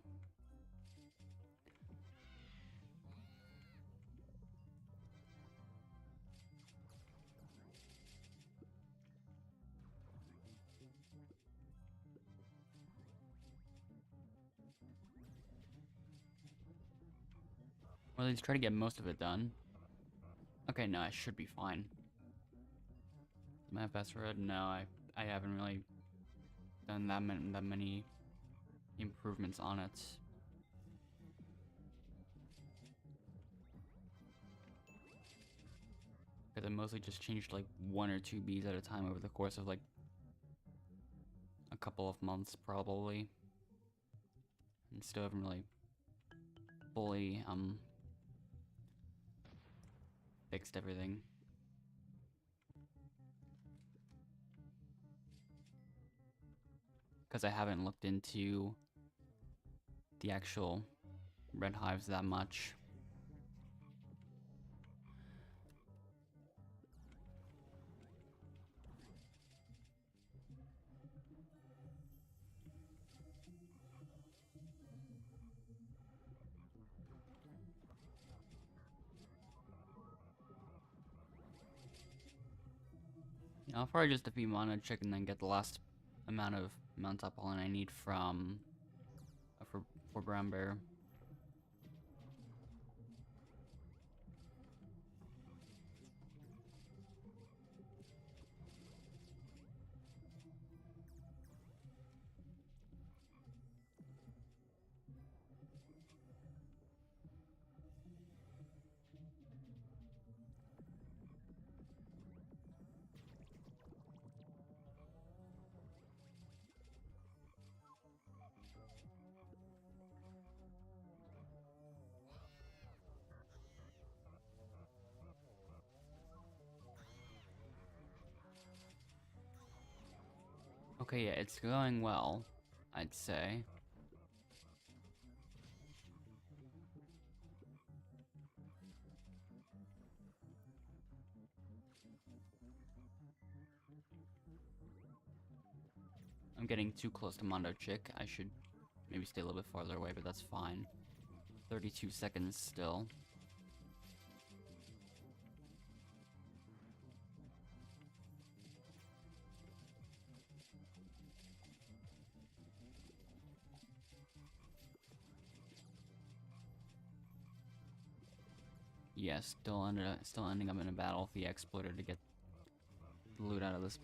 Or at least try to get most of it done. Okay, no, I should be fine. Map Red? No, I haven't really done that many improvements on it. Because I mostly just changed like 1 or 2 bees at a time over the course of like a couple of months, probably. And still haven't really fully fixed everything. Because I haven't looked into the actual red hives that much. I'll probably just defeat Mondochick and then get the last amount of Mountain Pollen I need from for Brown Bear. Okay, yeah, it's going well, I'd say. getting too close to Mondo Chick. I should maybe stay a little bit farther away, but that's fine. 32 seconds still. Yeah, still ending up in a battle with the exploiter to get the loot out of this.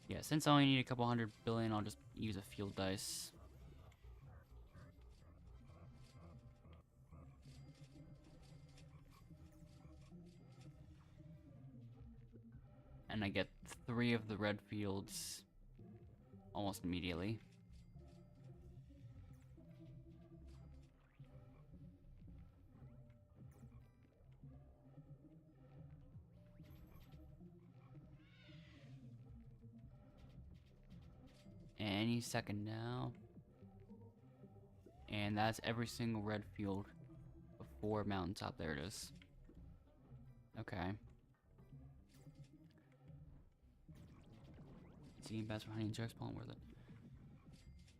Yeah, since I only need a couple 100 billion, I'll just use a field dice. And I get 3 of the red fields almost immediately. Any second now. And that's every single red field before mountaintop. There it is. Okay. Seeing best for honey and jerks pollen worth it.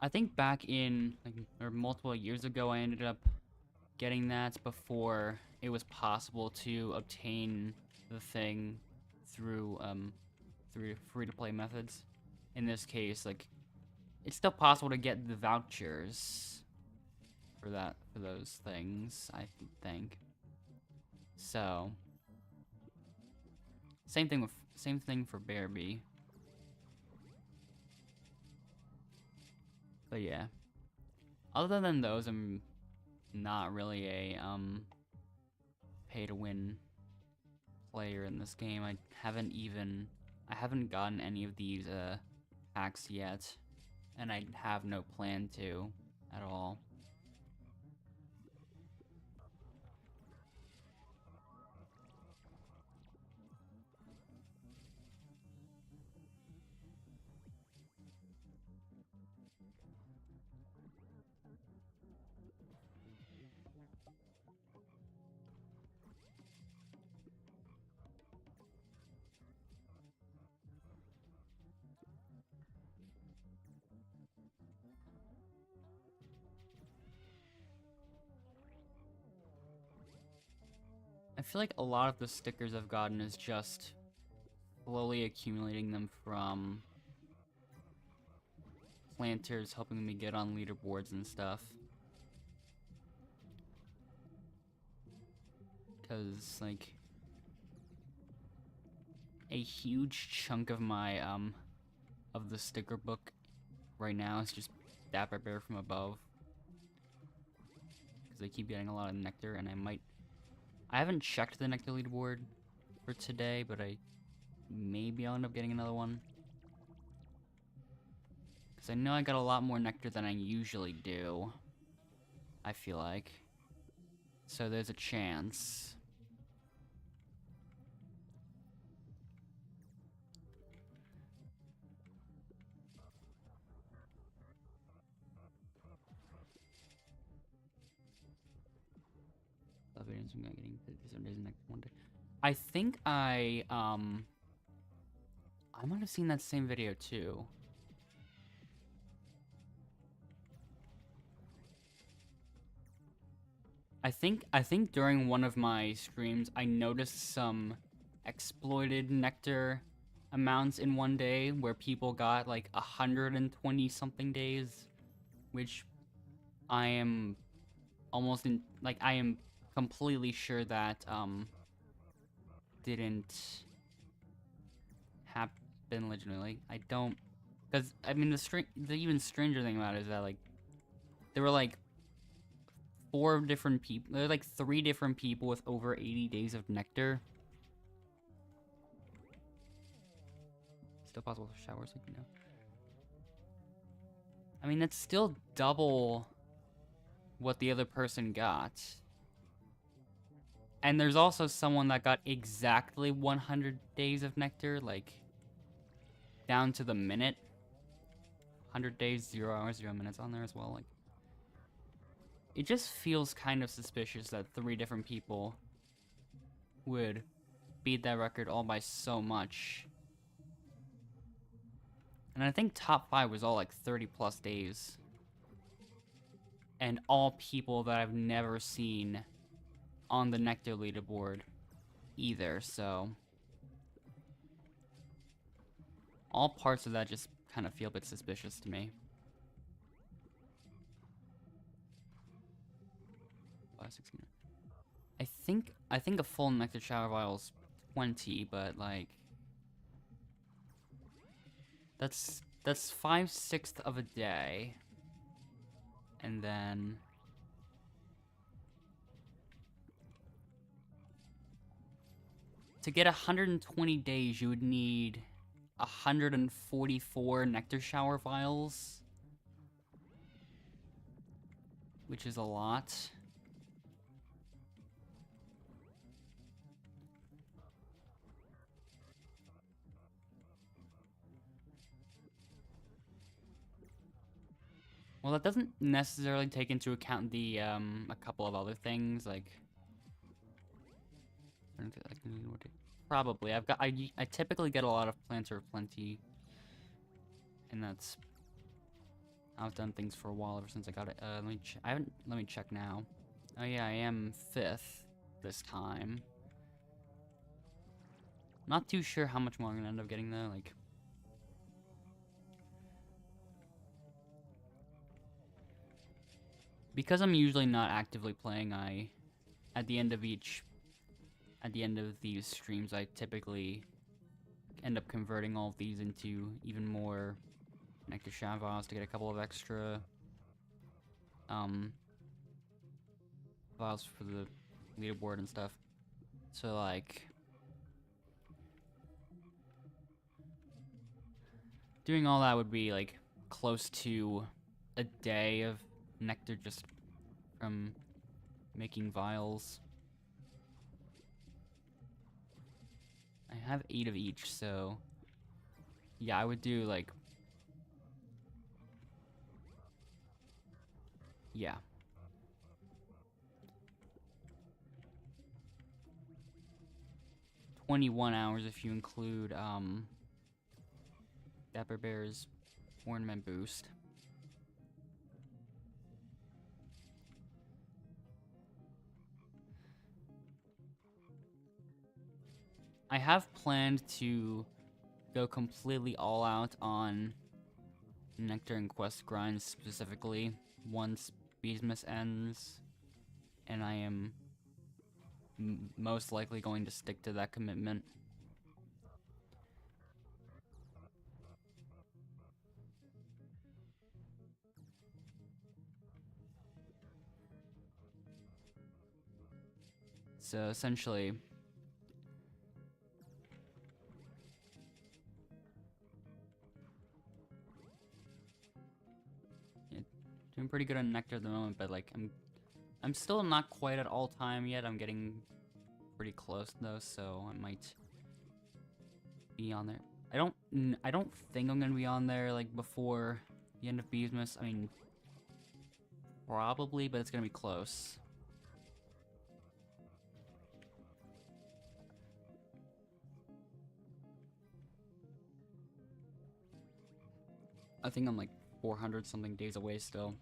I think back in, like, or multiple years ago, I ended up getting that before it was possible to obtain the thing through free-to-play methods. In this case, like, it's still possible to get the vouchers for those things, I think. So, same thing for Bearby. But yeah, other than those, I'm not really a pay-to-win player in this game. I haven't gotten any of these packs yet, and I have no plan to at all. I feel like a lot of the stickers I've gotten is just slowly accumulating them from planters helping me get on leaderboards and stuff. Because, like, a huge chunk of my, of the sticker book right now is just Dapper Bear from above. Because I keep getting a lot of nectar, and I haven't checked the nectar leaderboard for today, but maybe I'll end up getting another one. Because I know I got a lot more nectar than I usually do, I feel like. So there's a chance. I'm not getting 57 days next one day. I think I might have seen that same video too. I think during one of my streams I noticed some exploited nectar amounts in one day where people got like 120 something days, which I am I am completely sure that didn't happen legitimately. I don't, because I mean the even stranger thing about it is that like there were like 4 different people. There were like 3 different people with over 80 days of nectar. Still possible to shower, so you know. I mean, that's still double what the other person got. And there's also someone that got exactly 100 days of nectar, like, down to the minute. 100 days, 0 hours, 0 minutes on there as well. Like, it just feels kind of suspicious that 3 different people would beat that record all by so much. And I think top 5 was all like 30 plus days. And all people that I've never seen on the nectar leaderboard either, so all parts of that just kind of feel a bit suspicious to me. 16. I think a full nectar shower vial is 20, but like that's 5/6 of a day, and then to get 120 days, you would need 144 nectar shower vials, which is a lot. Well, that doesn't necessarily take into account the a couple of other things like. Probably. I typically get a lot of Planter of Plenty, and that's I've done things for a while ever since I got it. Let me check now. Oh yeah, I am 5th this time. Not too sure how much more I'm gonna end up getting though. Like, because I'm usually not actively playing, at the end of these streams, I typically end up converting all of these into even more nectar shower vials to get a couple of extra vials for the leaderboard and stuff. So like doing all that would be like close to a day of nectar just from making vials. I have 8 of each, so yeah, I would do like, yeah. "21 hours if you include Dapper Bear's ornament boost. I have planned to go completely all out on nectar and quest grinds specifically once Beesmas ends, and I am most likely going to stick to that commitment. So essentially, yeah, doing pretty good on nectar at the moment, but like I'm still not quite at all time yet. I'm getting pretty close though, so I might be on there. I don't think I'm gonna be on there like before the end of Beesmas. I mean, probably, but it's gonna be close. I think I'm like 400 something days away still.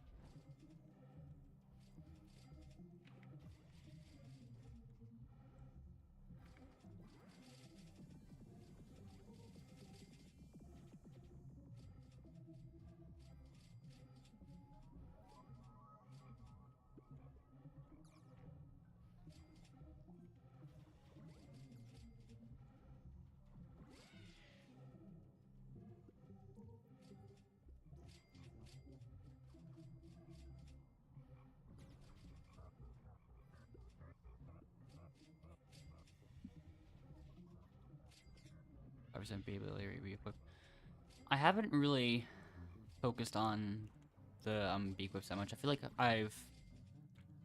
Be able to re-equip. I haven't really focused on the Beesmas that much. I feel like I've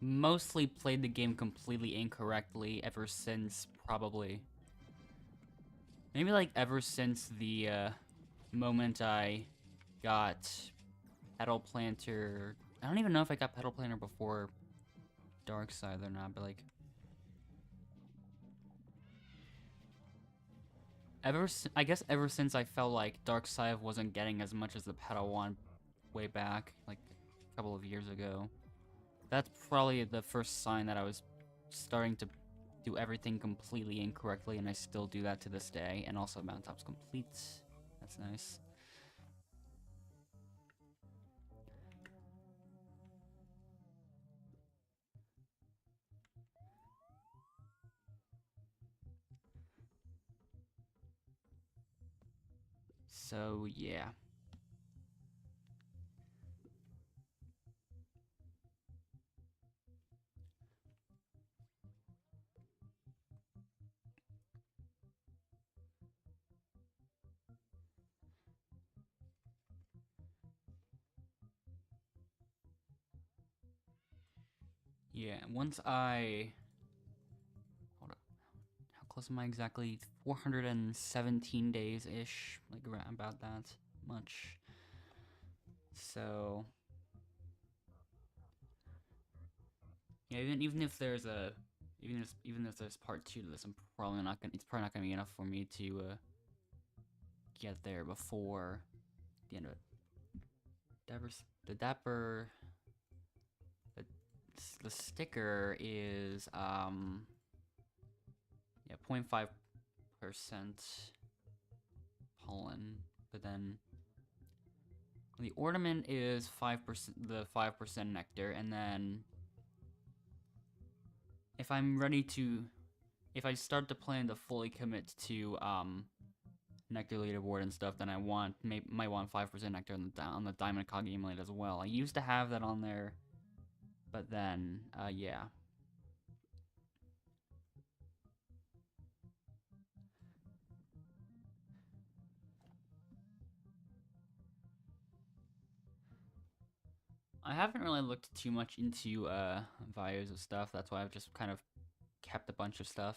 mostly played the game completely incorrectly ever since probably maybe like ever since the moment I got Petal Planter. I don't even know if I got Petal Planter before Dark Side or not, but like I guess ever since I felt like Dark Side wasn't getting as much as the Petal one way back, like a couple of years ago. That's probably the first sign that I was starting to do everything completely incorrectly, and I still do that to this day. And also Mountaintop's complete. That's nice. So, yeah. Yeah, once I... Hold up. How close am I exactly? 417 days-ish. Like, around about that much. So... Yeah, even if there's a... Even if there's part 2 to this, I'm probably not gonna... It's probably not gonna be enough for me to, get there before the end of it. The Dapper... The sticker is, yeah, 0.5% pollen, but then the ornament is 5%, the 5% nectar, and then if I'm ready to, if I start to plan to fully commit to, nectar leaderboard and stuff, then I might want 5% nectar on the diamond cog amulet as well. I used to have that on there, but then, yeah. I haven't really looked too much into values of stuff. That's why I've just kind of kept a bunch of stuff.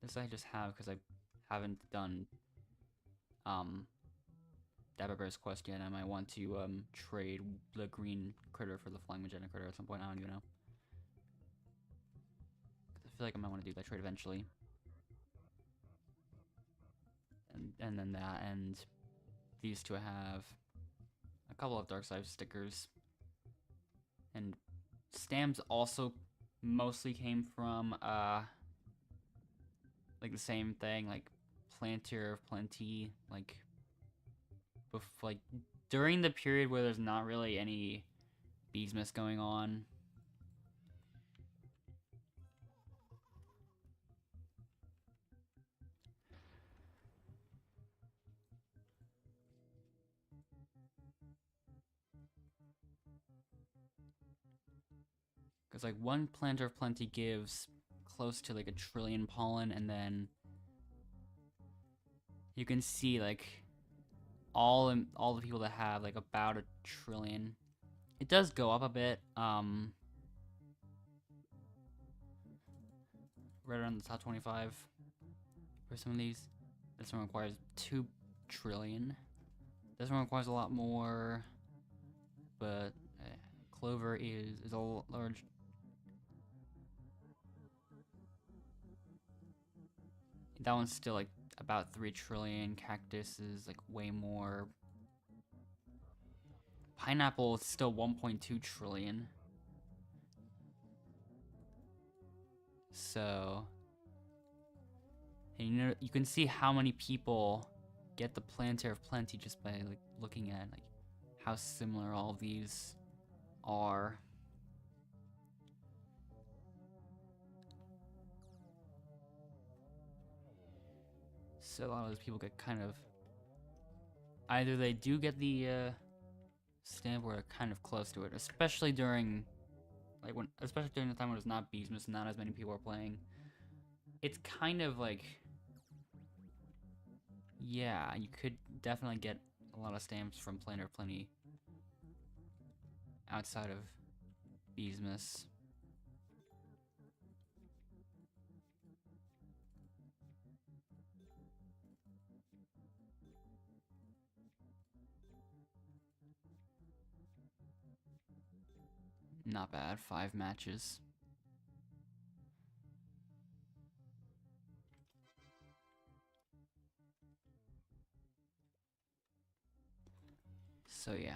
This I just have because I haven't done Dapper Bear's quest yet. I might want to trade the green critter for the flying magenta critter at some point. I don't even know. I feel like I might want to do that trade eventually. And then that, and these two I have a couple of Dark Side stickers. And stamps also mostly came from like the same thing, like Planter of Plenty, like during the period where there's not really any Beesmas going on. Because like one Planter of Plenty gives close to like 1 trillion pollen, and then you can see like all the people that have like about 1 trillion. It does go up a bit, right around the top 25 for some of these. This one requires 2 trillion. This one requires a lot more, but Clover is a large. That one's still like about 3 trillion. Cactus is like way more. Pineapple is still 1.2 trillion. So, and you can see how many people get the Planter of Plenty just by like looking at like how similar all of these are. So a lot of those people get kind of either they do get the stamp or kind of close to it, especially during especially during the time when it's not Beesmas and not as many people are playing. It's kind of like, yeah, you could definitely get a lot of stamps from Planter of Plenty outside of Beesmas. Not bad, 5 matches. So yeah.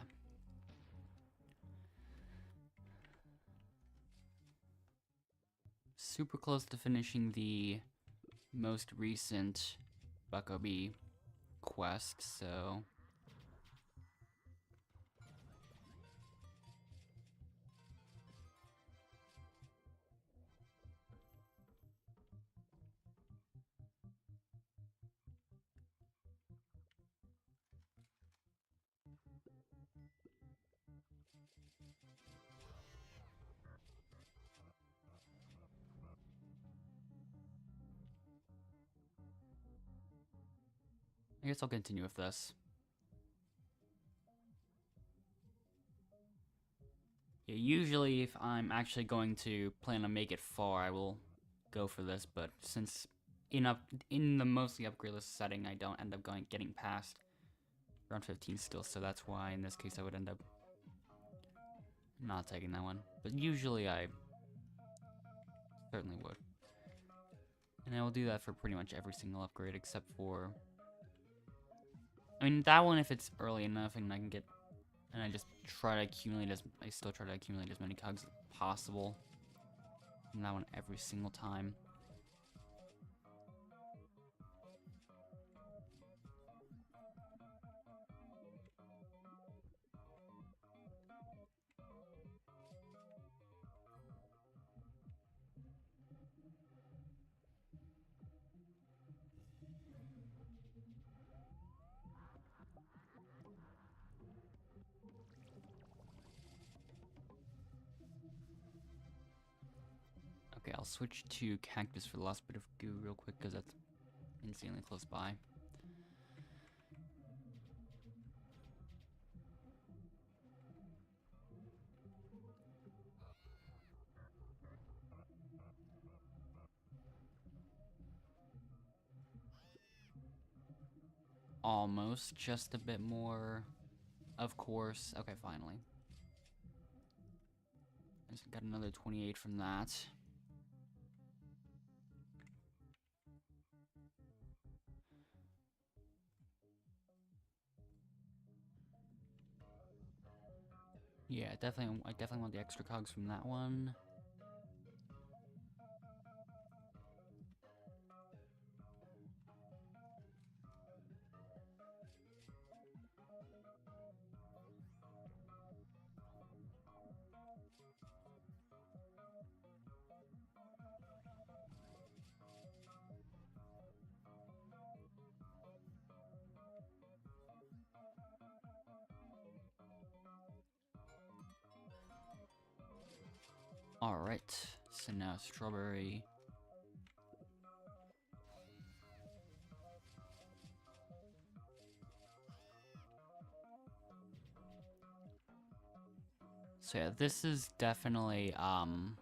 Super close to finishing the most recent Buckabee quest, so... I guess I'll continue with this. Yeah, usually if I'm actually going to plan to make it far, I will go for this, but since in the mostly upgradeless setting, I don't end up getting past round 15 still, so that's why in this case I would end up not taking that one. But usually I certainly would. And I will do that for pretty much every single upgrade except for... I mean, that one if it's early enough and I can get... And I just try to accumulate I still try to accumulate as many cogs as possible. And that one every single time. Okay, I'll switch to cactus for the last bit of goo real quick because that's insanely close by. Almost, just a bit more. Of course. Okay, finally. I just got another 28 from that. Yeah, definitely. I definitely want the extra cogs from that one. Alright, so now strawberry. So yeah, this is definitely, gonna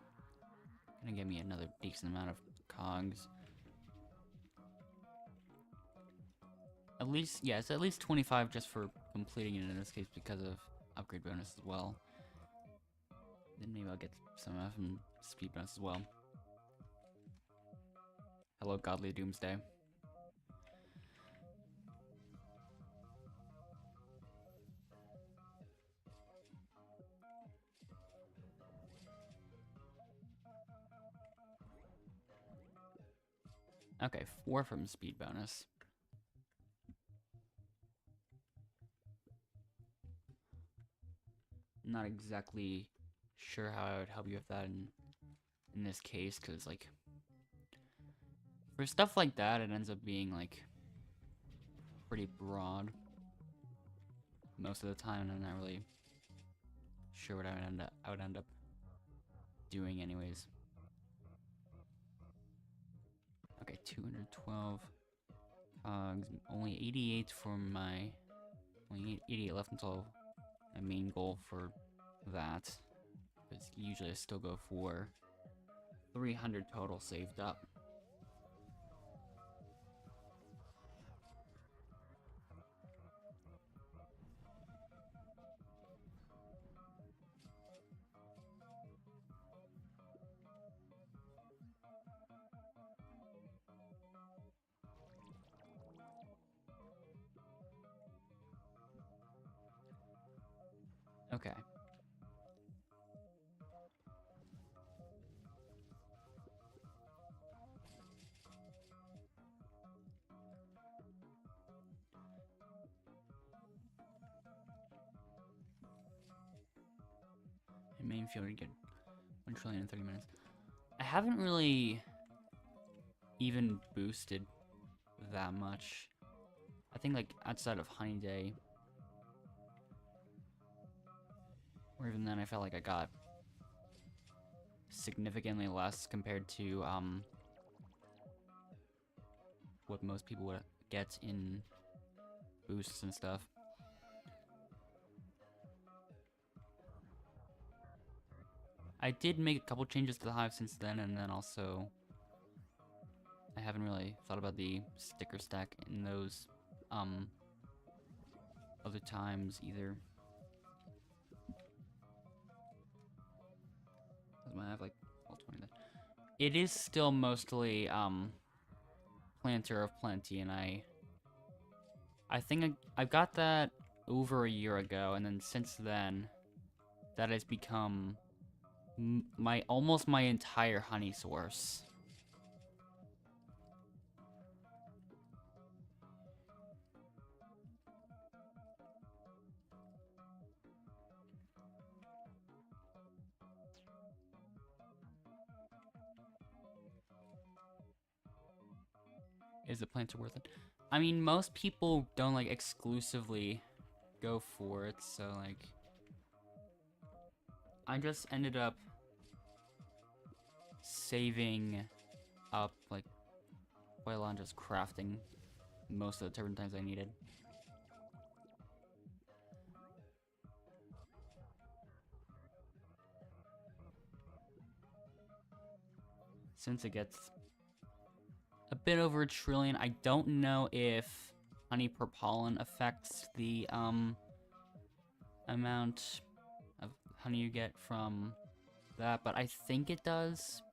give me another decent amount of cogs. At least, yeah, it's at least 25 just for completing it in this case because of upgrade bonus as well. Then maybe I'll get some from speed bonus as well. Hello, Godly Doomsday. Okay, 4 from speed bonus. Not exactly sure how I would help you with that in this case, because, like, for stuff like that, it ends up being, like, pretty broad most of the time, and I'm not really sure what I would end up doing anyways. Okay, 212 cogs, only 88 for my, only 88 left until my main goal for that. Because usually I still go for 300 total saved up. Okay. And main field, you get 1 trillion in 30 minutes. I haven't really even boosted that much. I think like outside of Honey Day, or even then I felt like I got significantly less compared to what most people would get in boosts and stuff. I did make a couple changes to the hive since then, and then also I haven't really thought about the sticker stack in those other times either. I have like all 20 then. It is still mostly Planter of Plenty, and I think I got that over a year ago, and then since then that has become almost my entire honey source. Is the planter worth it? I mean, most people don't like exclusively go for it, so like I just ended up saving up like quite a lot and just crafting most of the turpentines I needed. Since it gets a bit over 1 trillion, I don't know if honey per pollen affects the amount of honey you get from that, but I think it does.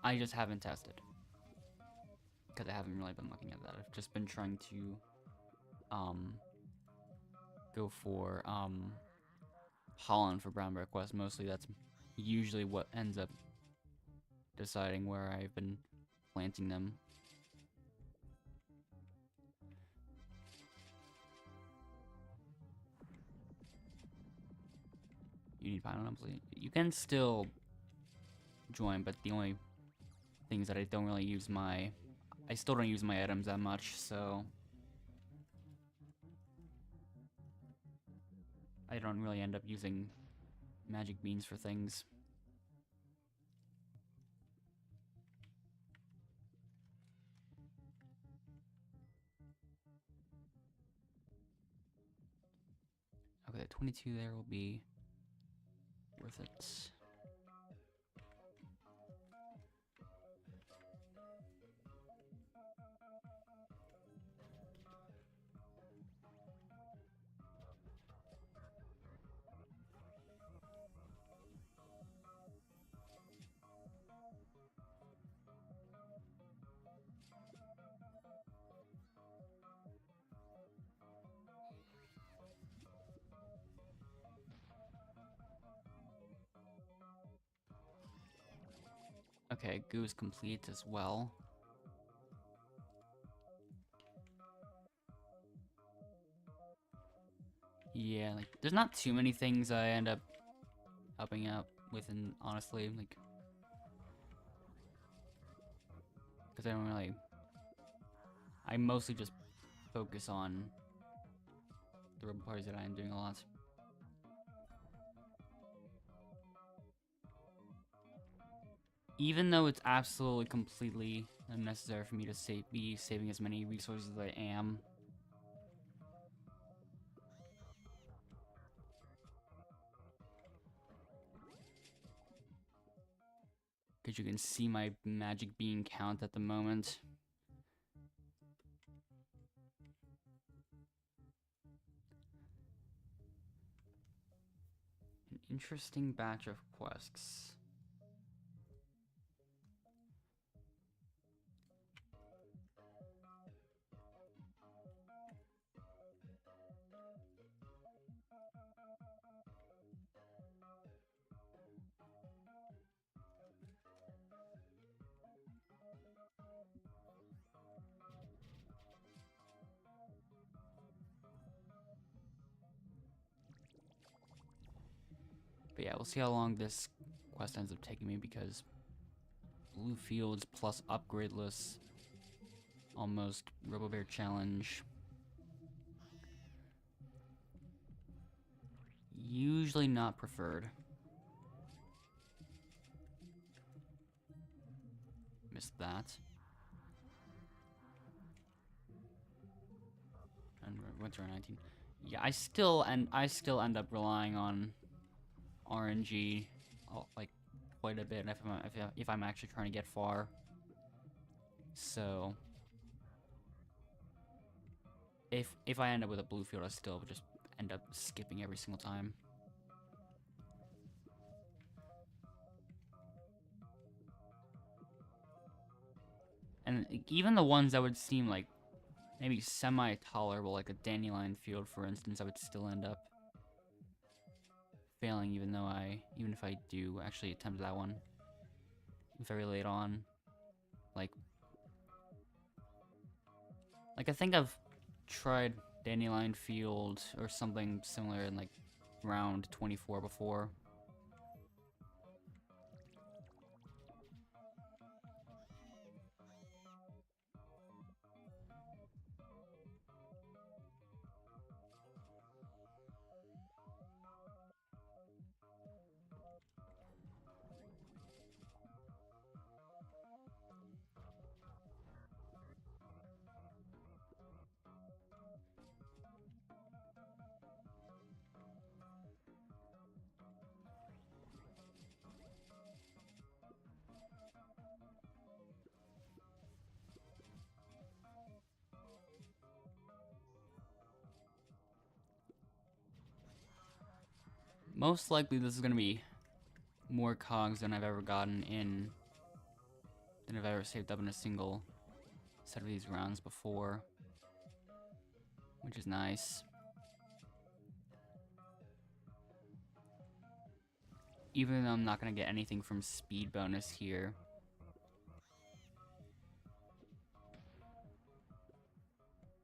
I just haven't tested because I haven't really been looking at that. I've just been trying to go for pollen for brown bear quest. Mostly that's usually what ends up deciding where I've been planting them. You need pineapples. You can still join, but the only things that I don't really use I still don't use my items that much, so I don't really end up using magic beans for things. Okay, that 22 there will be worth it. Okay, goo is complete as well. Yeah, like, there's not too many things I end up helping out with, and honestly, like, because I don't really, I mostly just focus on the Roblox parties that I am doing a lot. Even though it's absolutely completely unnecessary for me to be saving as many resources as I am. because you can see my magic bean count at the moment. An interesting batch of quests. But yeah, we'll see how long this quest ends up taking me, because blue fields plus upgradeless almost Robo-Bear challenge. Usually not preferred. Missed that. And went to 19. Yeah, I still end up relying on RNG, like, quite a bit if I'm actually trying to get far. So if I end up with a blue field, I still just end up skipping every single time. And even the ones that would seem like maybe semi-tolerable, like a dandelion field, for instance, I would still end up failing, even if I do actually attempt that one very late on. Like I think I've tried dandelion field or something similar in like round 24 before. Most likely this is gonna be more cogs than I've ever saved up in a single set of these rounds before, which is nice. Even though I'm not gonna get anything from speed bonus here.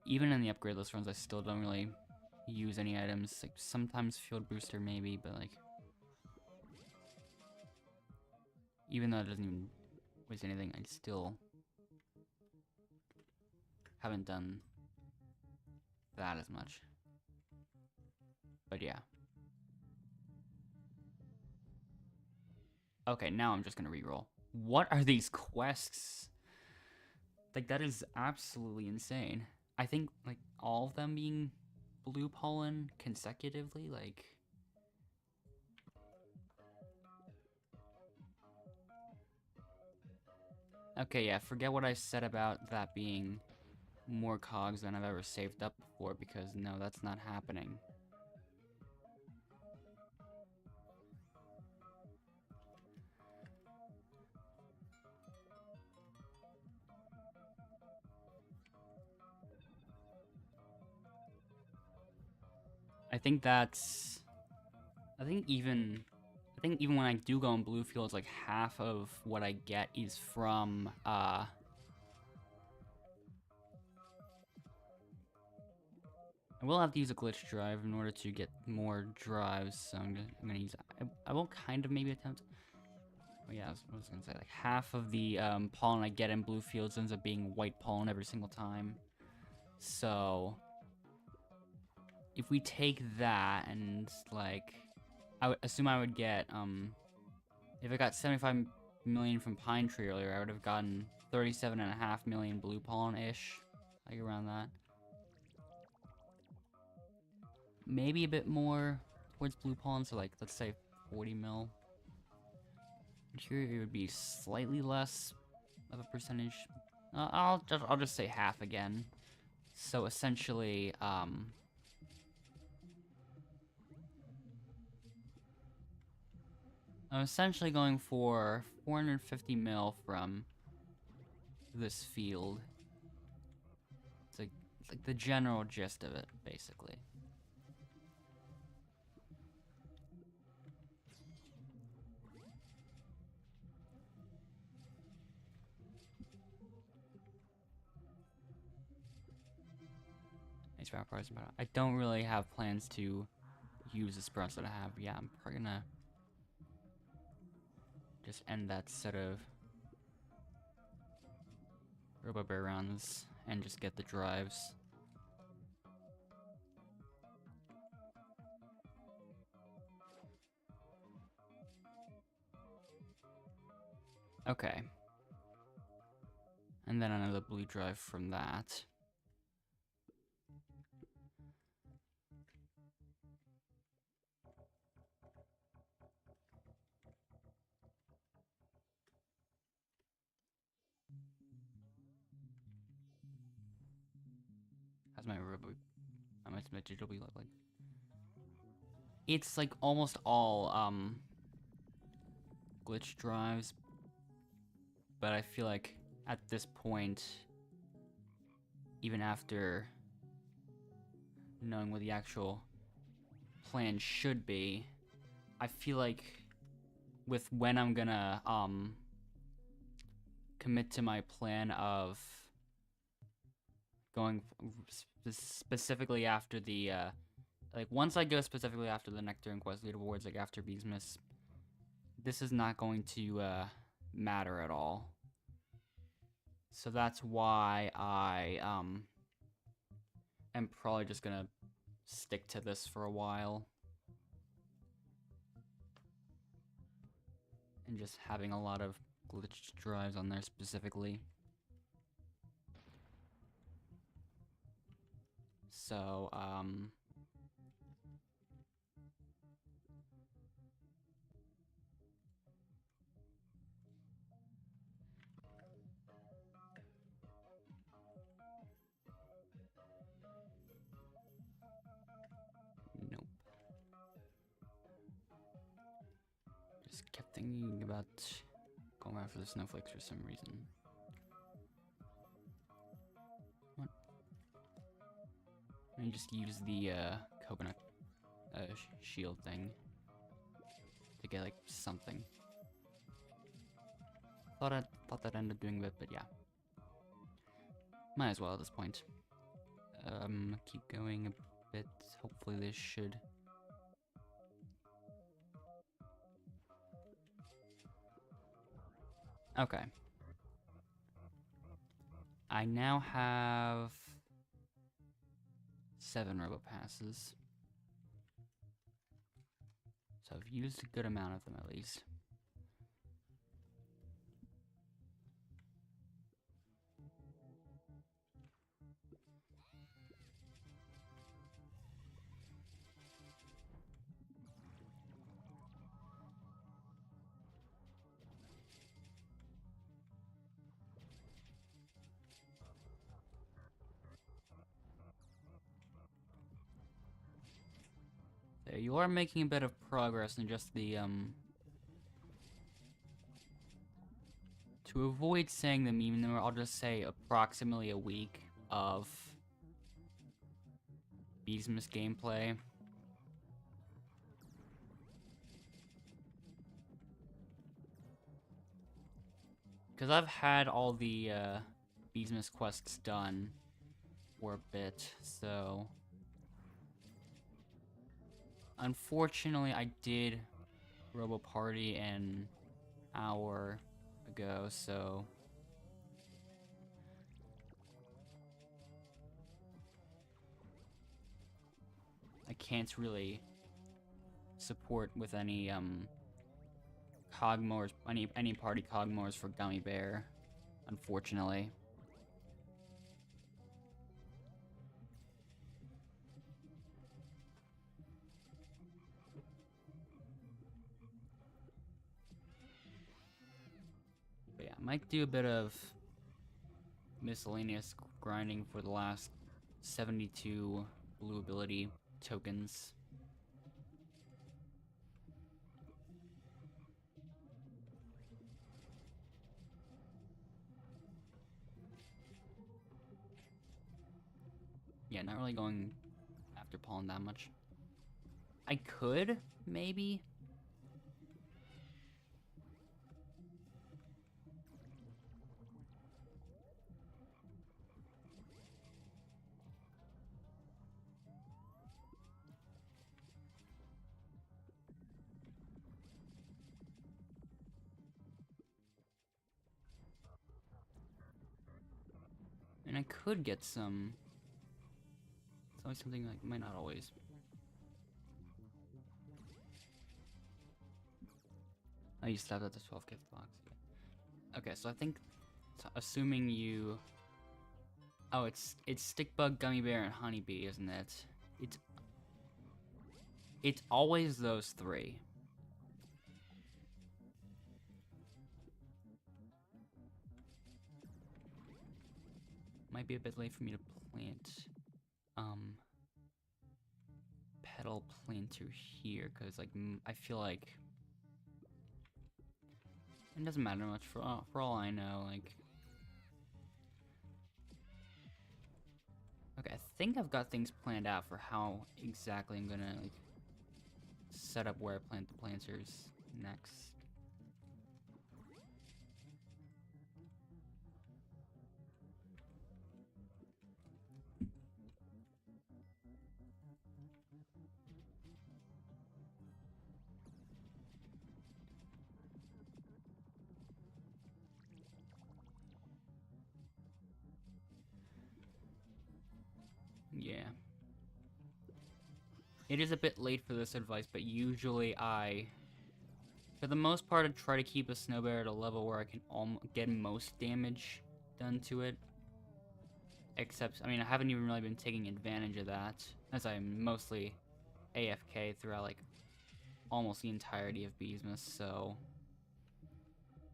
Even in the upgradeless runs, I still don't really use any items. Like sometimes field booster maybe, but like, even though it doesn't even waste anything, I still haven't done that as much. But yeah. Okay, now I'm just gonna reroll. What are these quests? Like, that is absolutely insane. I think, like, all of them being blue pollen consecutively, like... Okay, yeah, forget what I said about that being more cogs than I've ever saved up before, because no, that's not happening. I think even when I do go in blue fields, like half of what I get is from I will have to use a glitch drive in order to get more drives, so I'm gonna use. I will kind of maybe attempt. Oh yeah, I was gonna say, like, half of the pollen I get in blue fields ends up being white pollen every single time. So if we take that and, like, I would assume I would get if I got 75 million from Pine Tree earlier, I would have gotten 37.5 million blue pollen-ish, like around that. Maybe a bit more towards blue pollen, so like, let's say 40 mil. Here it would be slightly less of a percentage. I'll just say half again. So essentially, I'm essentially going for 450 mil from this field. It's like the general gist of it, basically. I don't really have plans to use the sprouts that I have. Yeah, I'm probably gonna just end that set of Robo Bear runs and just get the drives. Okay. And then another blue drive from that. How's my digital look like? It's like almost all glitch drives, but I feel like at this point, even after knowing what the actual plan should be, I feel like with when I'm gonna commit to my plan of going specifically after the like once I go specifically after the Nectar and Quest leaderboards, like after Beesmas, this is not going to matter at all. So that's why I am probably just gonna stick to this for a while. And just having a lot of glitched drives on there specifically. So, nope. Just kept thinking about going after the snowflakes for some reason. What? Let me just use the coconut shield thing to get like something. Thought that ended up doing it, but yeah. Might as well at this point. Keep going a bit. Hopefully this should. Okay. I now have 7 robo passes. So I've used a good amount of them at least. There, you are making a bit of progress in just the, to avoid saying the meme number, I'll just say approximately a week of Beesmas gameplay. Because I've had all the Beesmas quests done for a bit, so... Unfortunately, I did Robo Party an hour ago, so... I can't really support with any Cogmores, any party Cogmores for Gummy Bear, unfortunately. I might do a bit of miscellaneous grinding for the last 72 blue ability tokens. Yeah, not really going after pollen that much. I could, maybe. And I could get some. It's always something like, might not always. Oh, you stopped at the 12 gift box. Okay, so I think, assuming you. Oh, it's stickbug, gummy bear, and honeybee, isn't it? It's always those three. Might be a bit late for me to plant petal planter here, because like I feel like it doesn't matter much for all I know. Like, okay, I think I've got things planned out for how exactly I'm gonna like set up where I plant the planters next. Yeah. It is a bit late for this advice, but usually for the most part, I try to keep a snow bear at a level where I can get most damage done to it. Except, I mean, I haven't even really been taking advantage of that, as I'm mostly AFK throughout, like, almost the entirety of Beesmas, so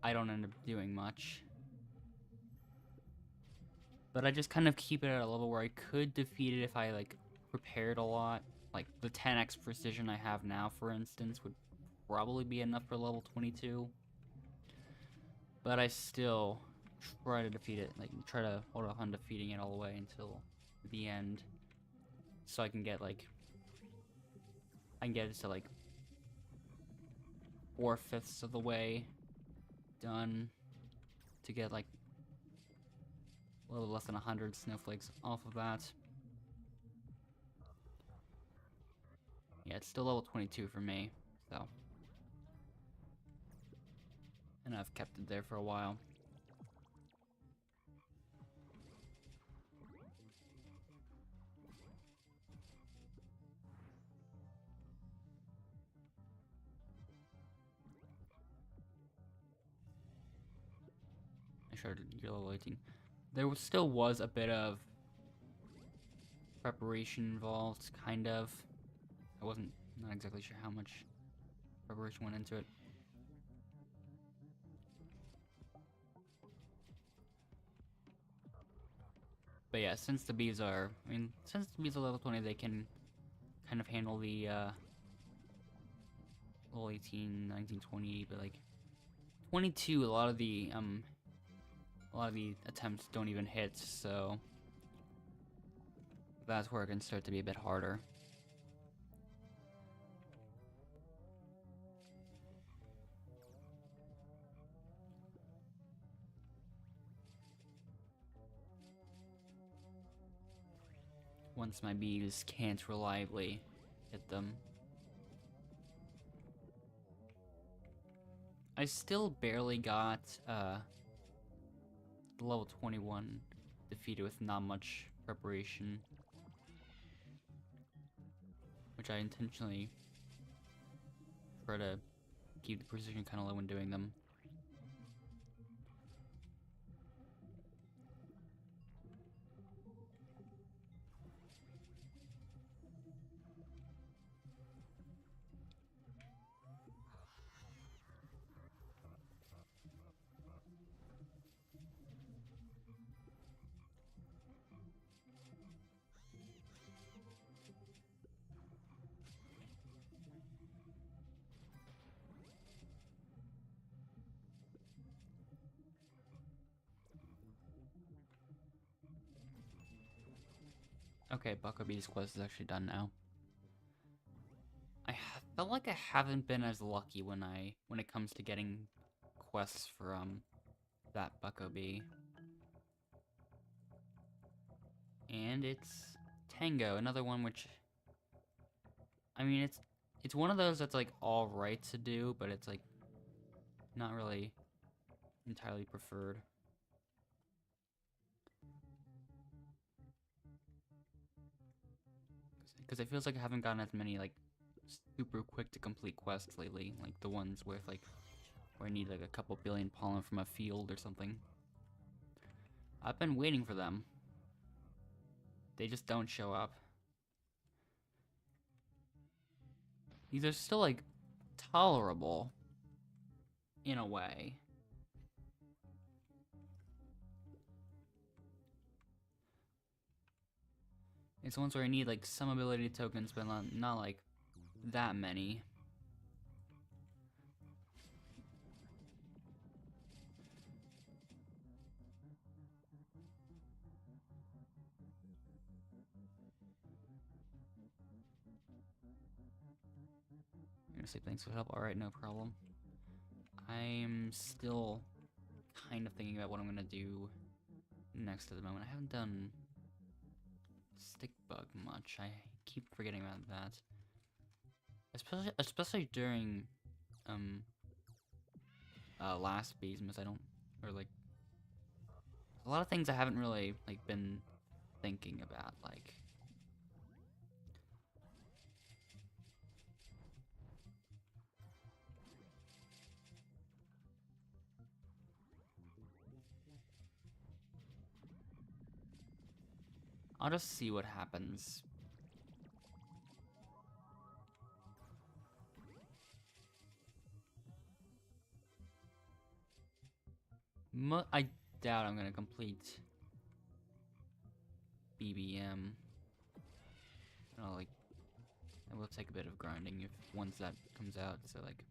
I don't end up doing much. But I just kind of keep it at a level where I could defeat it if I, like, prepared a lot. Like, the 10x precision I have now, for instance, would probably be enough for level 22. But I still try to defeat it, like, try to hold off on defeating it all the way until the end. So I can get, like, it to, like, 4/5 of the way done to get, like, a little less than 100 snowflakes off of that. Yeah, it's still level 22 for me, so. And I've kept it there for a while. I started you're level 18. There still was a bit of preparation involved, kind of. I wasn't not exactly sure how much preparation went into it. But yeah, since the bees are level 20, they can kind of handle the level 18, 19, 20, but like 22, a lot of the attempts don't even hit, so that's where it can start to be a bit harder. Once my bees can't reliably hit them. I still barely got level 21 defeated with not much preparation, which I intentionally try to keep the precision kind of low when doing them. Okay, Buckabee's quest is actually done now. I felt like I haven't been as lucky when it comes to getting quests for that Buckabee. And it's Tango, another one which, I mean, it's one of those that's like all right to do, but it's like not really entirely preferred. Because it feels like I haven't gotten as many like super quick to complete quests lately, like the ones with like where I need like a couple billion pollen from a field or something. I've been waiting for them. They just don't show up. These are still like tolerable in a way. It's ones where I need like some ability tokens, but not like that many. You're gonna say thanks for the help. Alright, no problem. I'm still kind of thinking about what I'm gonna do next at the moment. I haven't done stick bug much. I keep forgetting about that. Especially during last Beesmas, I don't, or like a lot of things I haven't really like been thinking about, like I'll just see what happens. I doubt I'm gonna complete BBM. Like, it will take a bit of grinding if once that comes out. So like,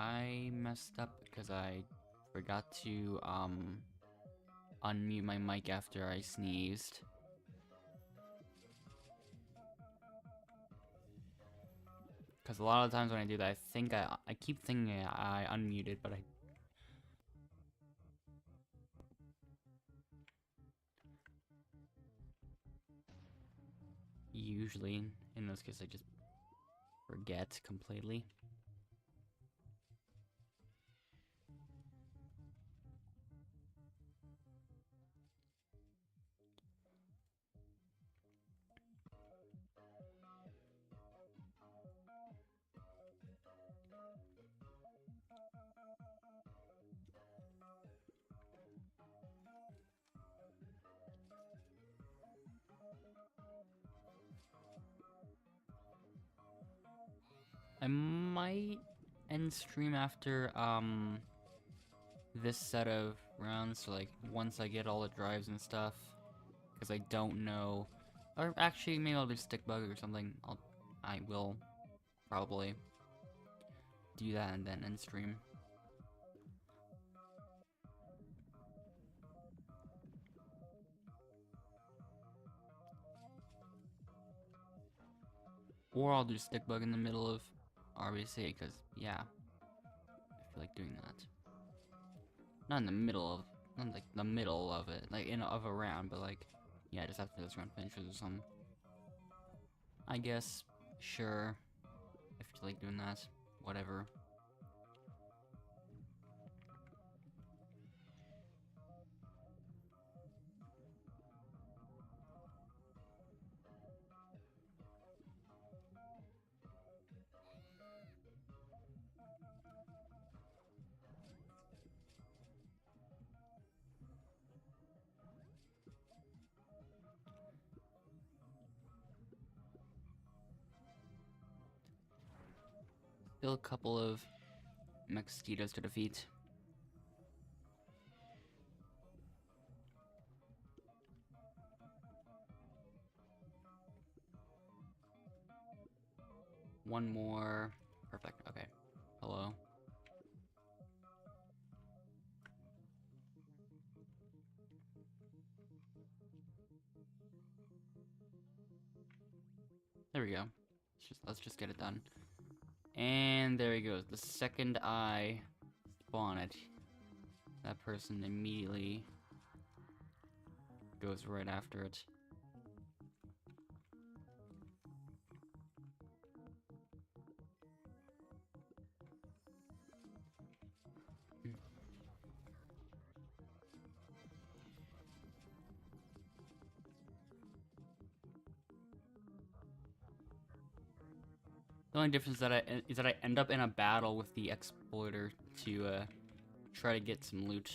I messed up because I forgot to unmute my mic after I sneezed. Because a lot of times when I do that, I keep thinking I unmuted, but I usually, in those cases, I just forget completely. I might end stream after this set of rounds, so like once I get all the drives and stuff, because I don't know, or actually maybe I'll do stick bug or something. I will probably do that and then end stream. Or I'll do stick bug in the middle of RBC, because yeah, I feel like doing that. Not in the middle of, not like the middle of it, like of a round, but like, yeah, just after this round finishes or something. I guess, sure, if you like doing that, whatever. Still a couple of mosquitoes to defeat. One more. Perfect. Okay. Hello. There we go. Let's just get it done. And there he goes. The second I spawn it, that person immediately goes right after it. The only difference is that I end up in a battle with the exploiter to try to get some loot.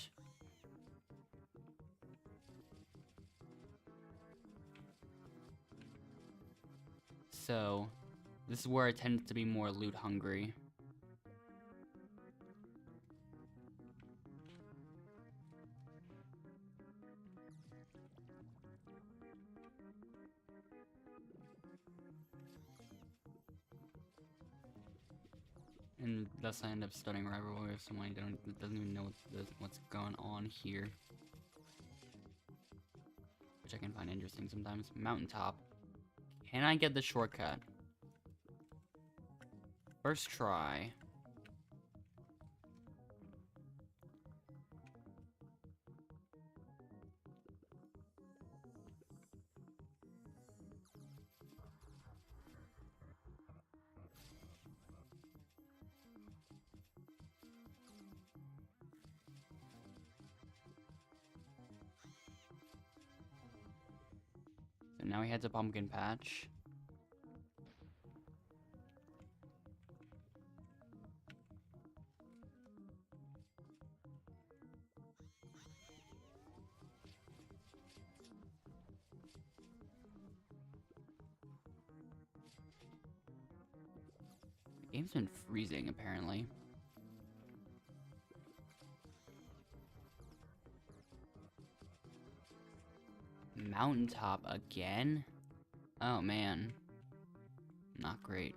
So, this is where I tend to be more loot hungry. And thus I end up studying right away with someone who doesn't even know what's going on here. Which I can find interesting sometimes. Mountaintop. Can I get the shortcut? First try. So now we head to Pumpkin Patch. The game's been freezing, apparently. Mountaintop again? Oh, man. Not great.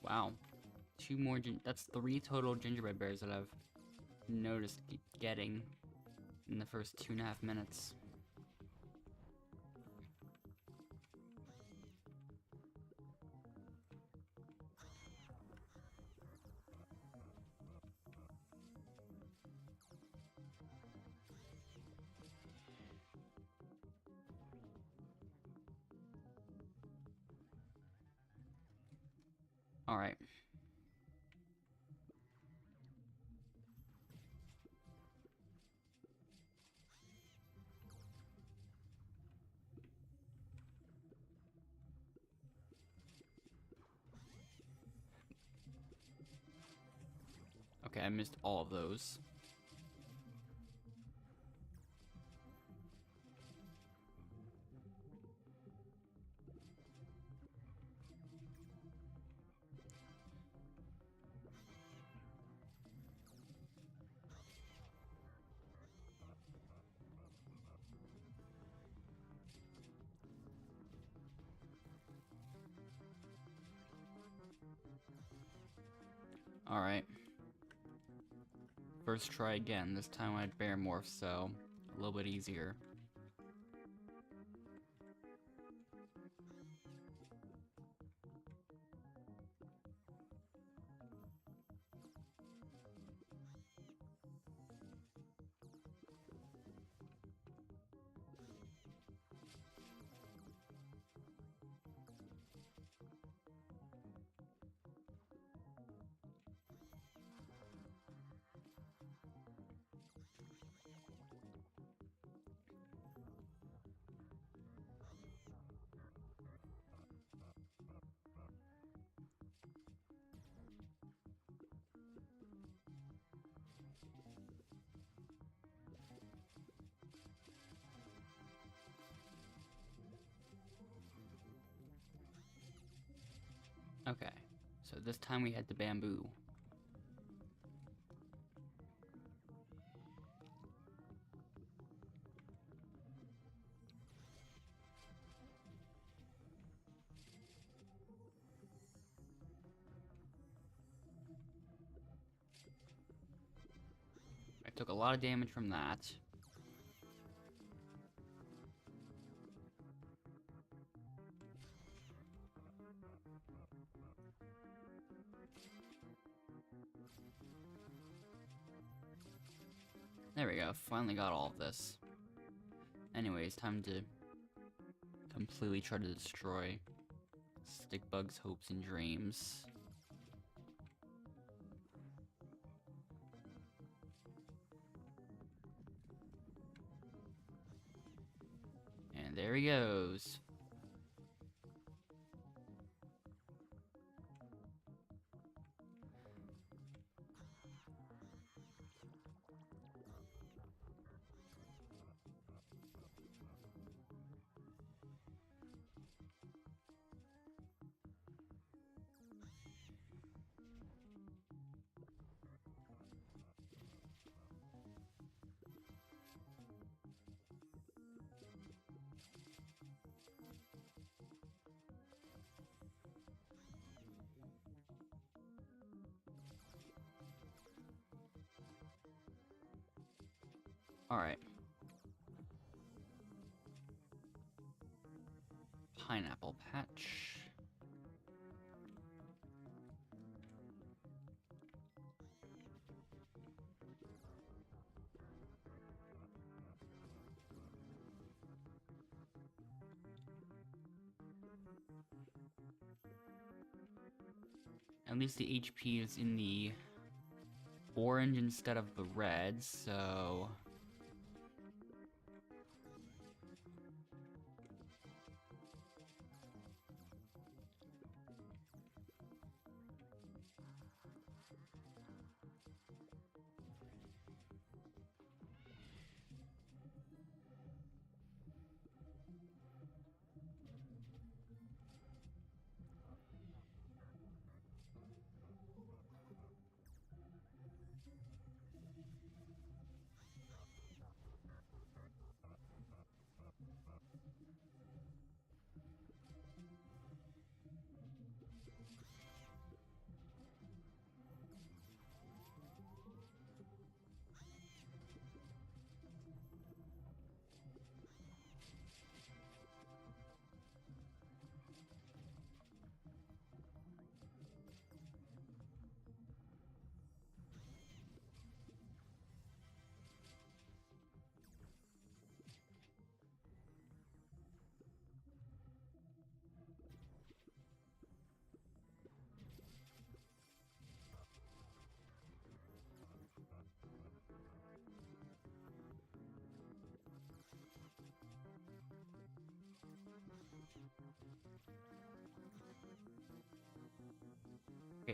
Wow. Two more that's 3 total gingerbread bears that I've noticed getting in the first 2.5 minutes. Alright. Okay, I missed all of those. Alright. First try again. This time I had bear morph, so a little bit easier. Okay, so this time we had the bamboo. I took a lot of damage from that. There we go, finally got all of this. Anyways, time to completely try to destroy Stickbug's hopes and dreams. And there he goes. Alright. Pineapple patch. At least the HP is in the orange instead of the red, so...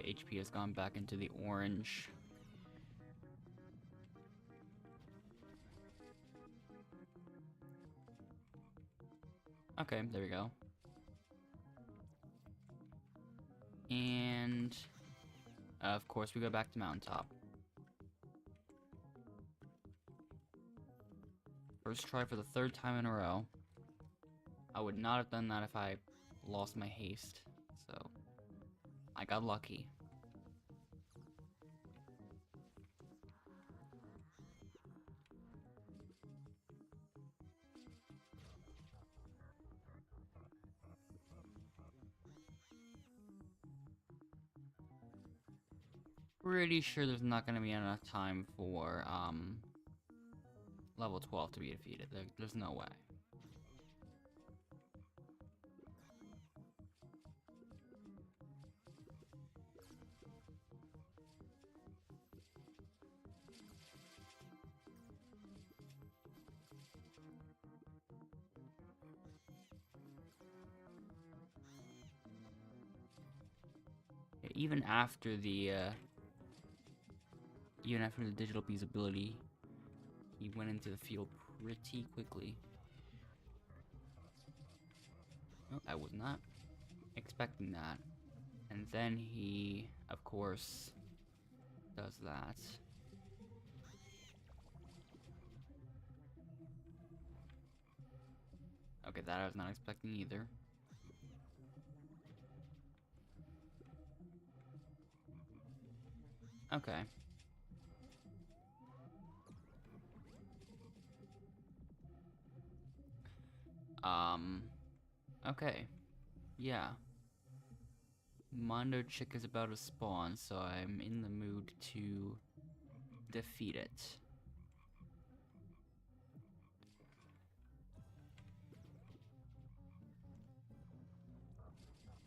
HP has gone back into the orange. Okay, there we go. And of course we go back to mountaintop. First try for the 3rd time in a row. I would not have done that if I lost my haste, so I got lucky. Pretty sure there's not gonna be enough time for level 12 to be defeated. There's no way. Even after the digital bee's ability, he went into the field pretty quickly. Oh, I was not expecting that. And then he, of course, does that. Okay, that I was not expecting either. Okay. Okay. Yeah. Mondo Chick is about to spawn, so I'm in the mood to defeat it.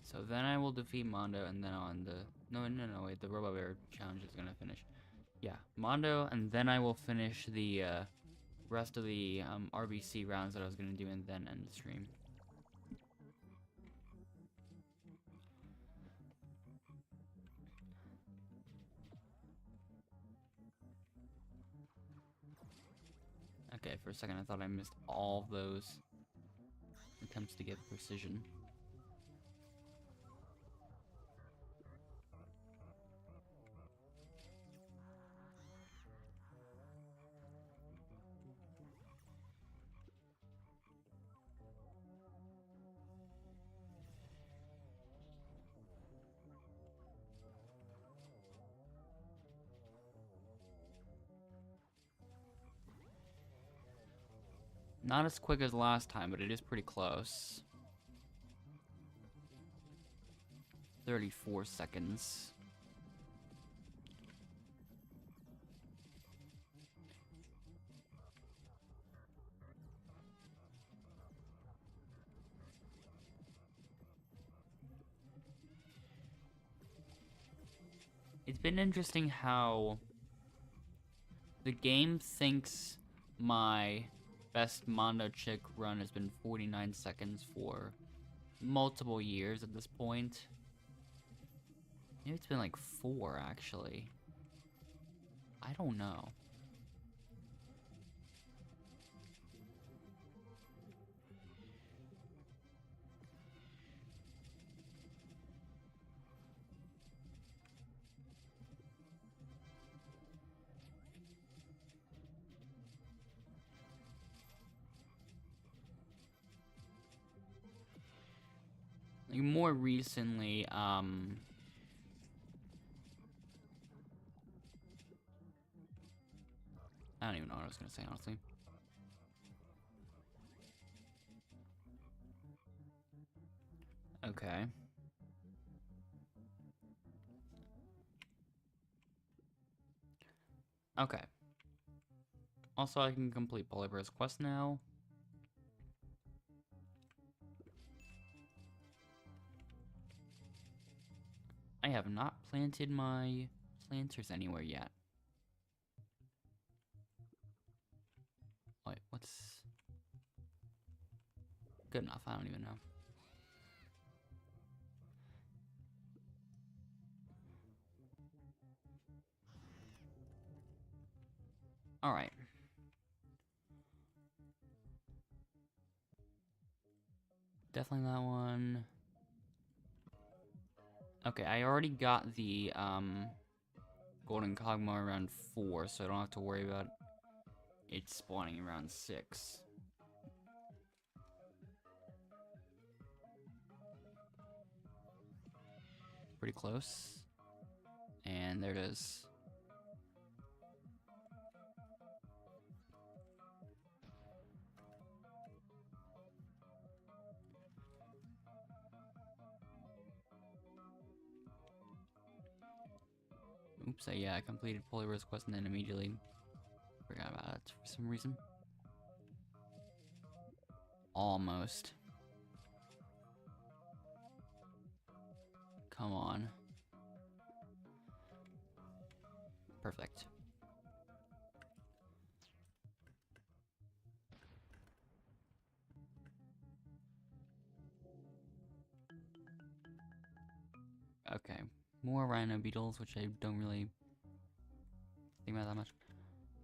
So then I will defeat Mondo, and then on the... No, wait, the Robo Bear challenge is gonna finish. Yeah, Mondo, and then I will finish the rest of the RBC rounds that I was gonna do, and then end the stream. Okay, for a second I thought I missed all of those attempts to get precision. Not as quick as last time, but it is pretty close. 34 seconds. It's been interesting how the game thinks my best Mondo Chick run has been 49 seconds for multiple years at this point. Maybe it's been like 4, actually. I don't know. Like, more recently, I don't even know what I was gonna say, honestly. Okay. Okay. Also, I can complete Polybear's quest now. I have not planted my planters anywhere yet. Wait, what's... Good enough, I don't even know. Alright. Definitely that one. Okay, I already got the, Golden Cogma around 4, so I don't have to worry about it spawning around 6. Pretty close. And there it is. Oops, yeah, I completed Polyverse quest and then immediately forgot about it for some reason. Almost. Come on. Perfect. Okay. More rhino beetles, which I don't really think about that much.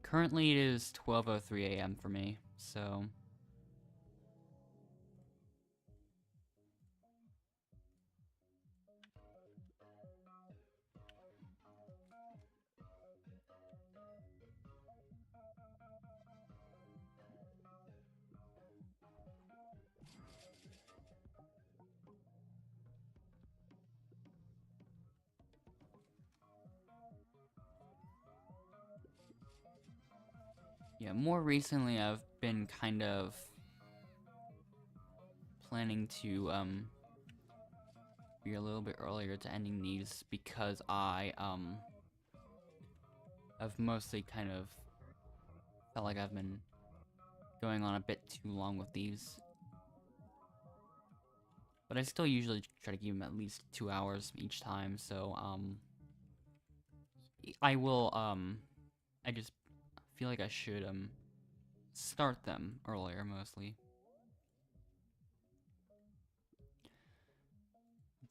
Currently it is 12:03 a.m. for me, so... Yeah, more recently I've been kind of planning to, be a little bit earlier to ending these because I've mostly kind of felt like I've been going on a bit too long with these. But I still usually try to keep them at least 2 hours each time, so, I will, I just feel like I should, start them earlier, mostly.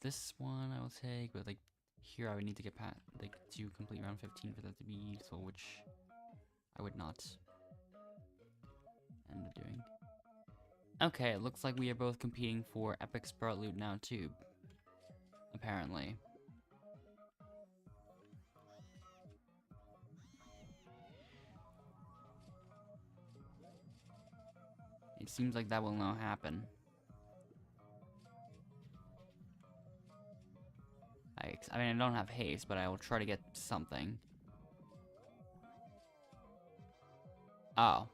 This one I will take, but, like, here I would need to get past, like, to complete round 15 for that to be useful, which I would not end up doing. Okay, it looks like we are both competing for Epic Sprout Loot now, too. Apparently. It seems like that will now happen. I mean, I don't have haste, but I will try to get something. Oh.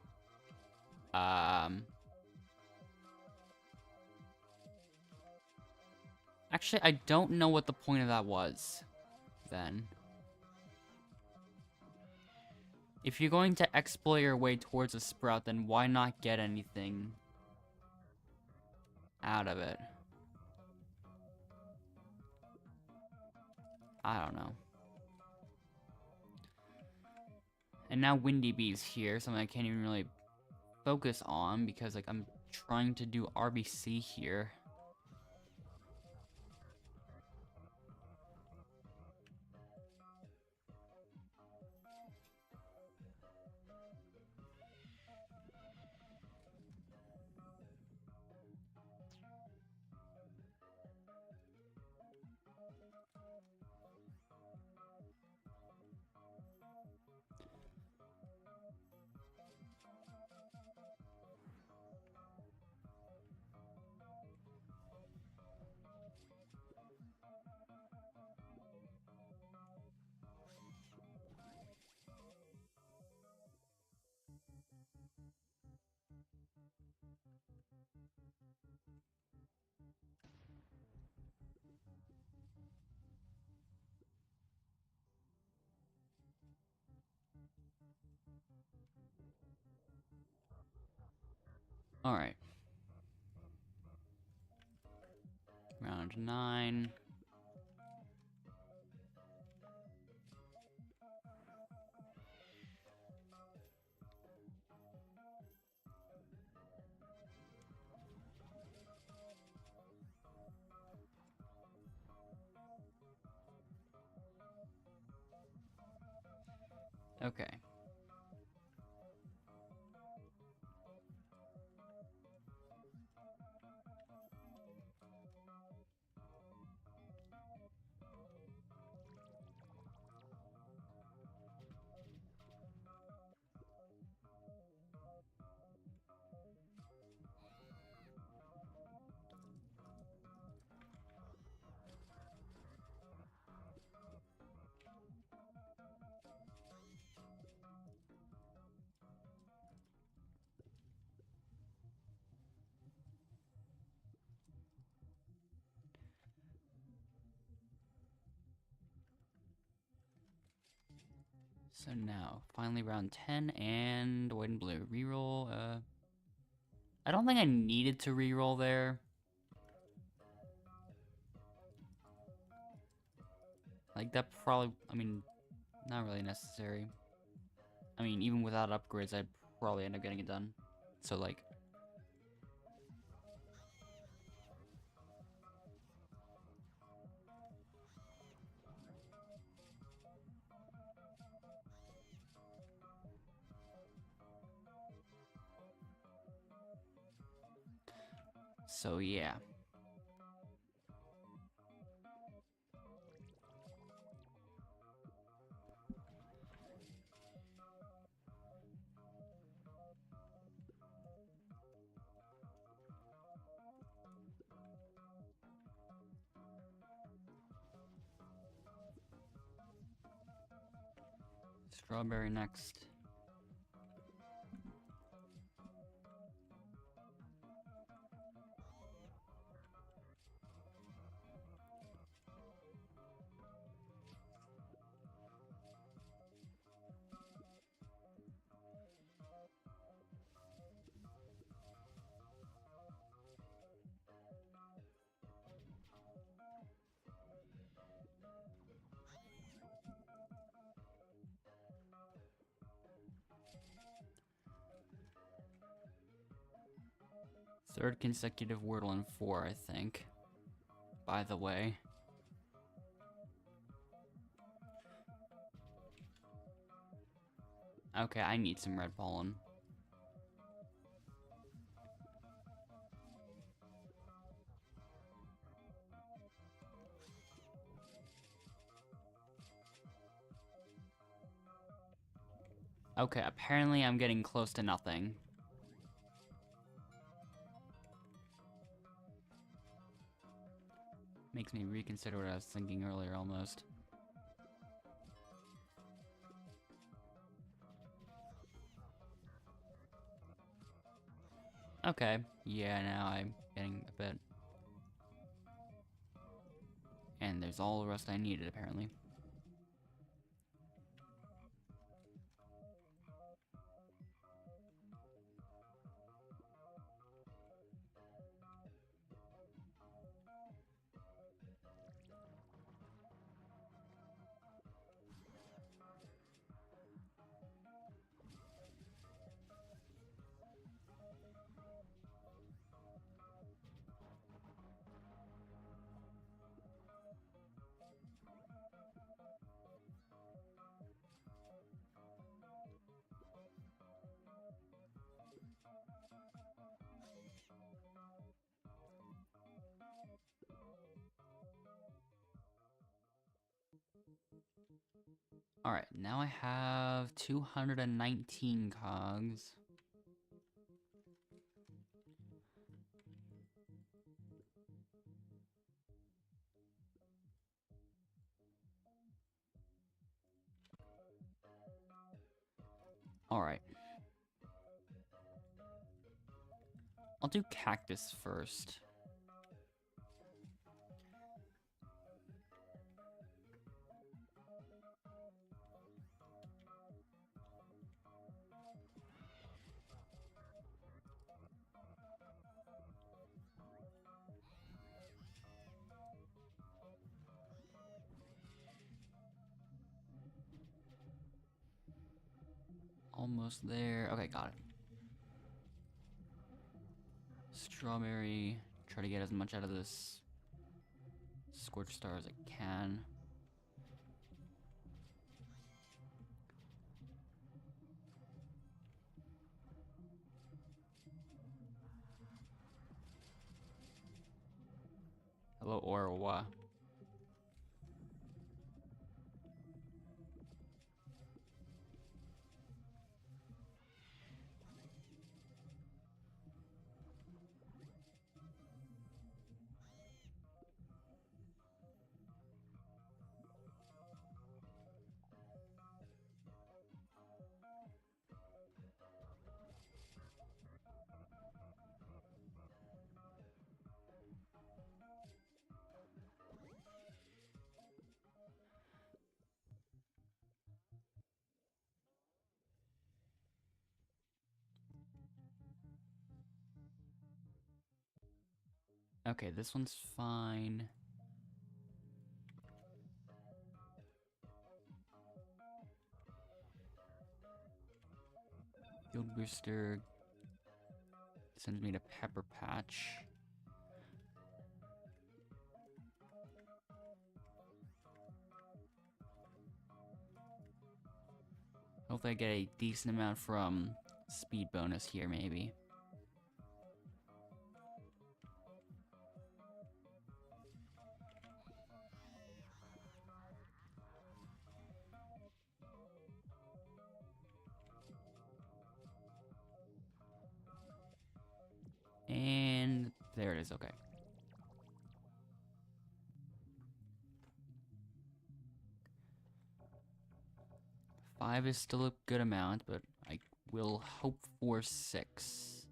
Actually, I don't know what the point of that was, then. If you're going to exploit your way towards a sprout, then why not get anything out of it? I don't know. And now Windy Bee's here, something I can't even really focus on because, like, I'm trying to do RBC here. Alright. Round 9. Okay. So now, finally round 10 and white and blue. Reroll, I don't think I needed to reroll there. Like, that probably, I mean, not really necessary. I mean, even without upgrades, I'd probably end up getting it done. So, like... So, yeah. Strawberry next. Third consecutive Wordle in 4, I think. By the way. Okay, I need some red pollen. Okay, apparently I'm getting close to nothing. Makes me reconsider what I was thinking earlier, almost. Okay, yeah, now I'm getting a bit. And there's all the rest I needed, apparently. Alright, now I have 219 cogs. Alright. I'll do cactus first. Almost there. Okay, got it. Strawberry. Try to get as much out of this Scorch Star as I can. Hello, Orwa. Okay, this one's fine. Field booster sends me to Pepper Patch. Hopefully I get a decent amount from speed bonus here, maybe. And there it is, okay. Five is still a good amount, but I will hope for 6.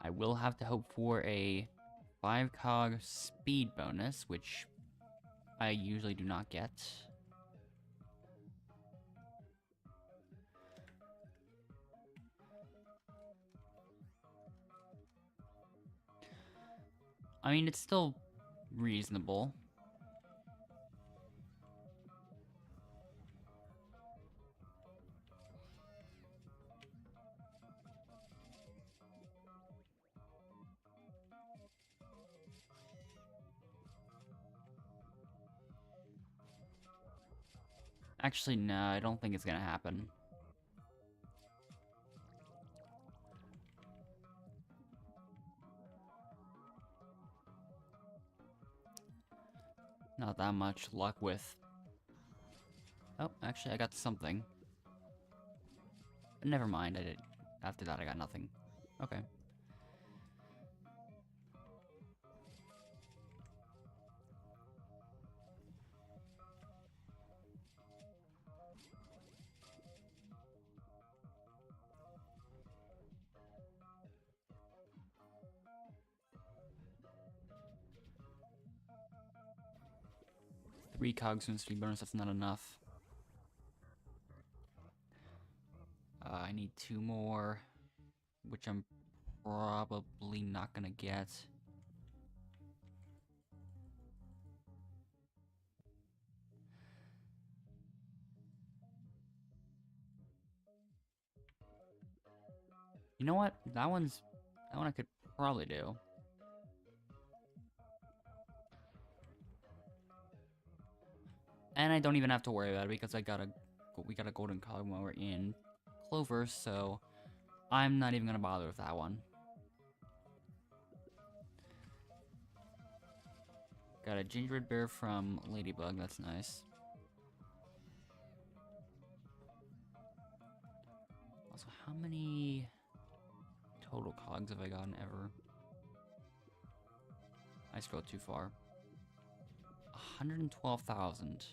I will have to hope for a 5 cog speed bonus, which I usually do not get. I mean, it's still reasonable. Actually, no, I don't think it's gonna happen. Not that much luck with... Oh, actually, I got something. Never mind, I did. After that, I got nothing. Okay. Three cogs and speed bonus, that's not enough. I need 2 more, which I'm probably not gonna get. You know what? That one I could probably do. And I don't even have to worry about it because we got a golden cog when we're in Clover, so I'm not even gonna bother with that one. Got a gingerbread bear from Ladybug, that's nice. Also, how many total cogs have I gotten ever? I scrolled too far. 112,000.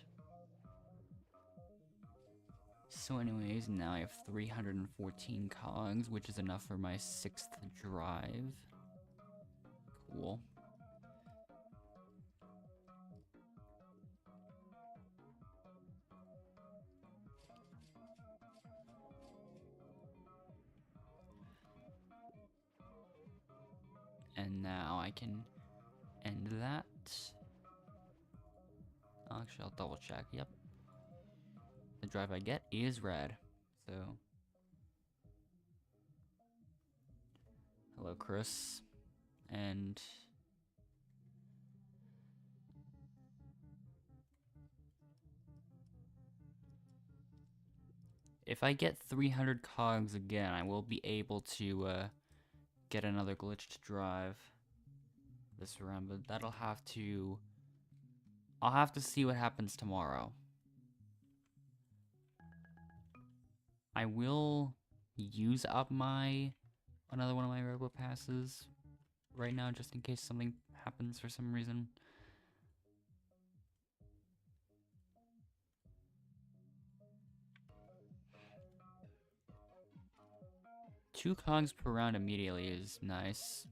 So anyways, now I have 314 cogs, which is enough for my 6th drive. Cool. And now I can end that. Actually, I'll double check. Yep. The drive I get is red. So. Hello, Chris. And. If I get 300 cogs again, I will be able to get another glitched drive this round, but that'll have to... I'll have to see what happens tomorrow. I will use up another one of my Robo Passes right now, just in case something happens for some reason. Two cogs per round immediately is nice.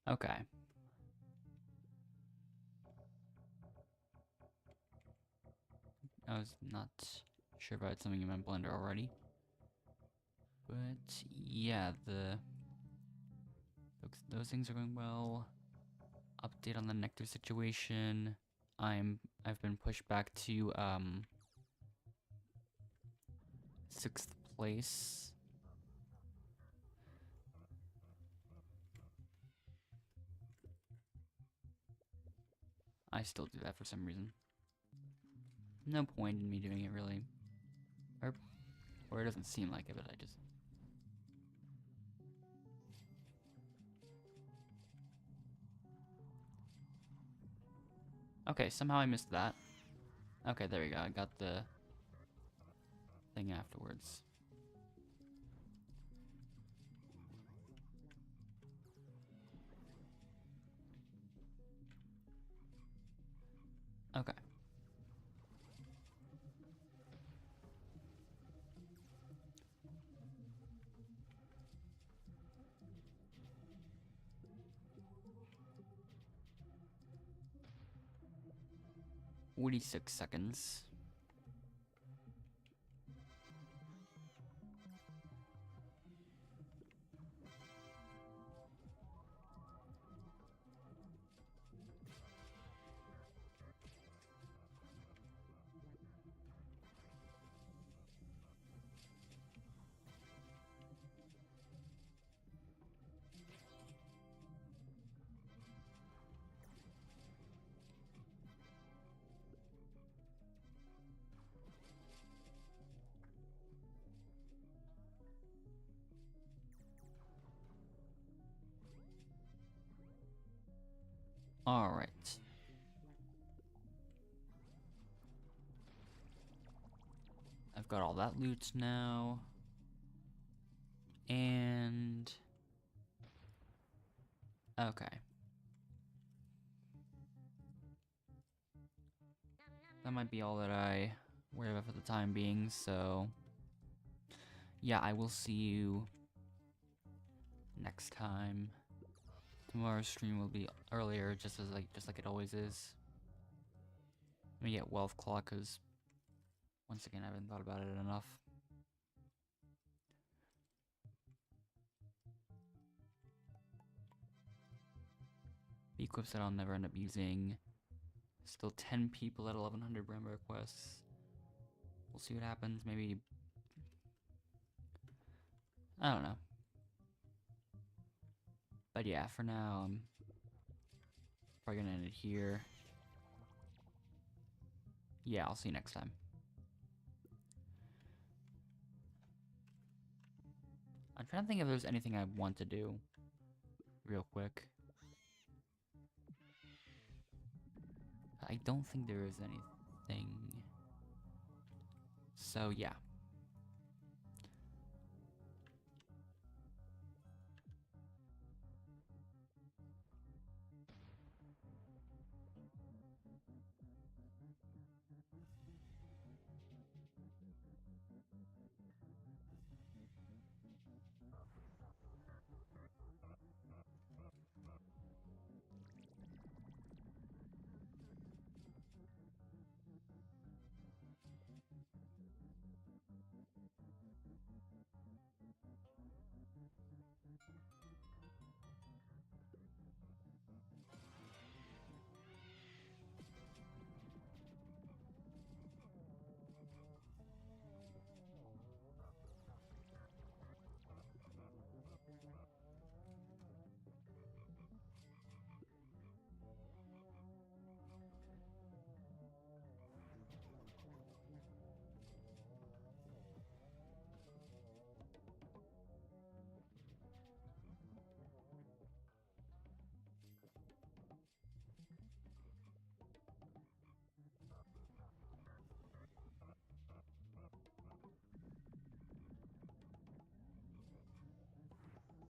Okay. I was not sure if I had something in my blender already. But yeah, those things are going well. Update on the nectar situation. I've been pushed back to 6th place. I still do that for some reason. No point in me doing it really. Or it doesn't seem like it, but I just... Okay, somehow I missed that. Okay, there we go. I got the thing afterwards. Okay. Forty-six seconds. Alright. I've got all that loot now. And... okay. That might be all that I worry about for the time being, so... yeah, I will see you next time. Tomorrow's stream will be earlier, just like it always is. Let me get wealth clock, because once again I haven't thought about it enough. The equips that I'll never end up using. Still 10 people at 1100 Brembo requests. We'll see what happens. Maybe... I don't know. But yeah, for now, I'm probably gonna end it here. Yeah, I'll see you next time. I'm trying to think if there's anything I want to do real quick. I don't think there is anything. So yeah.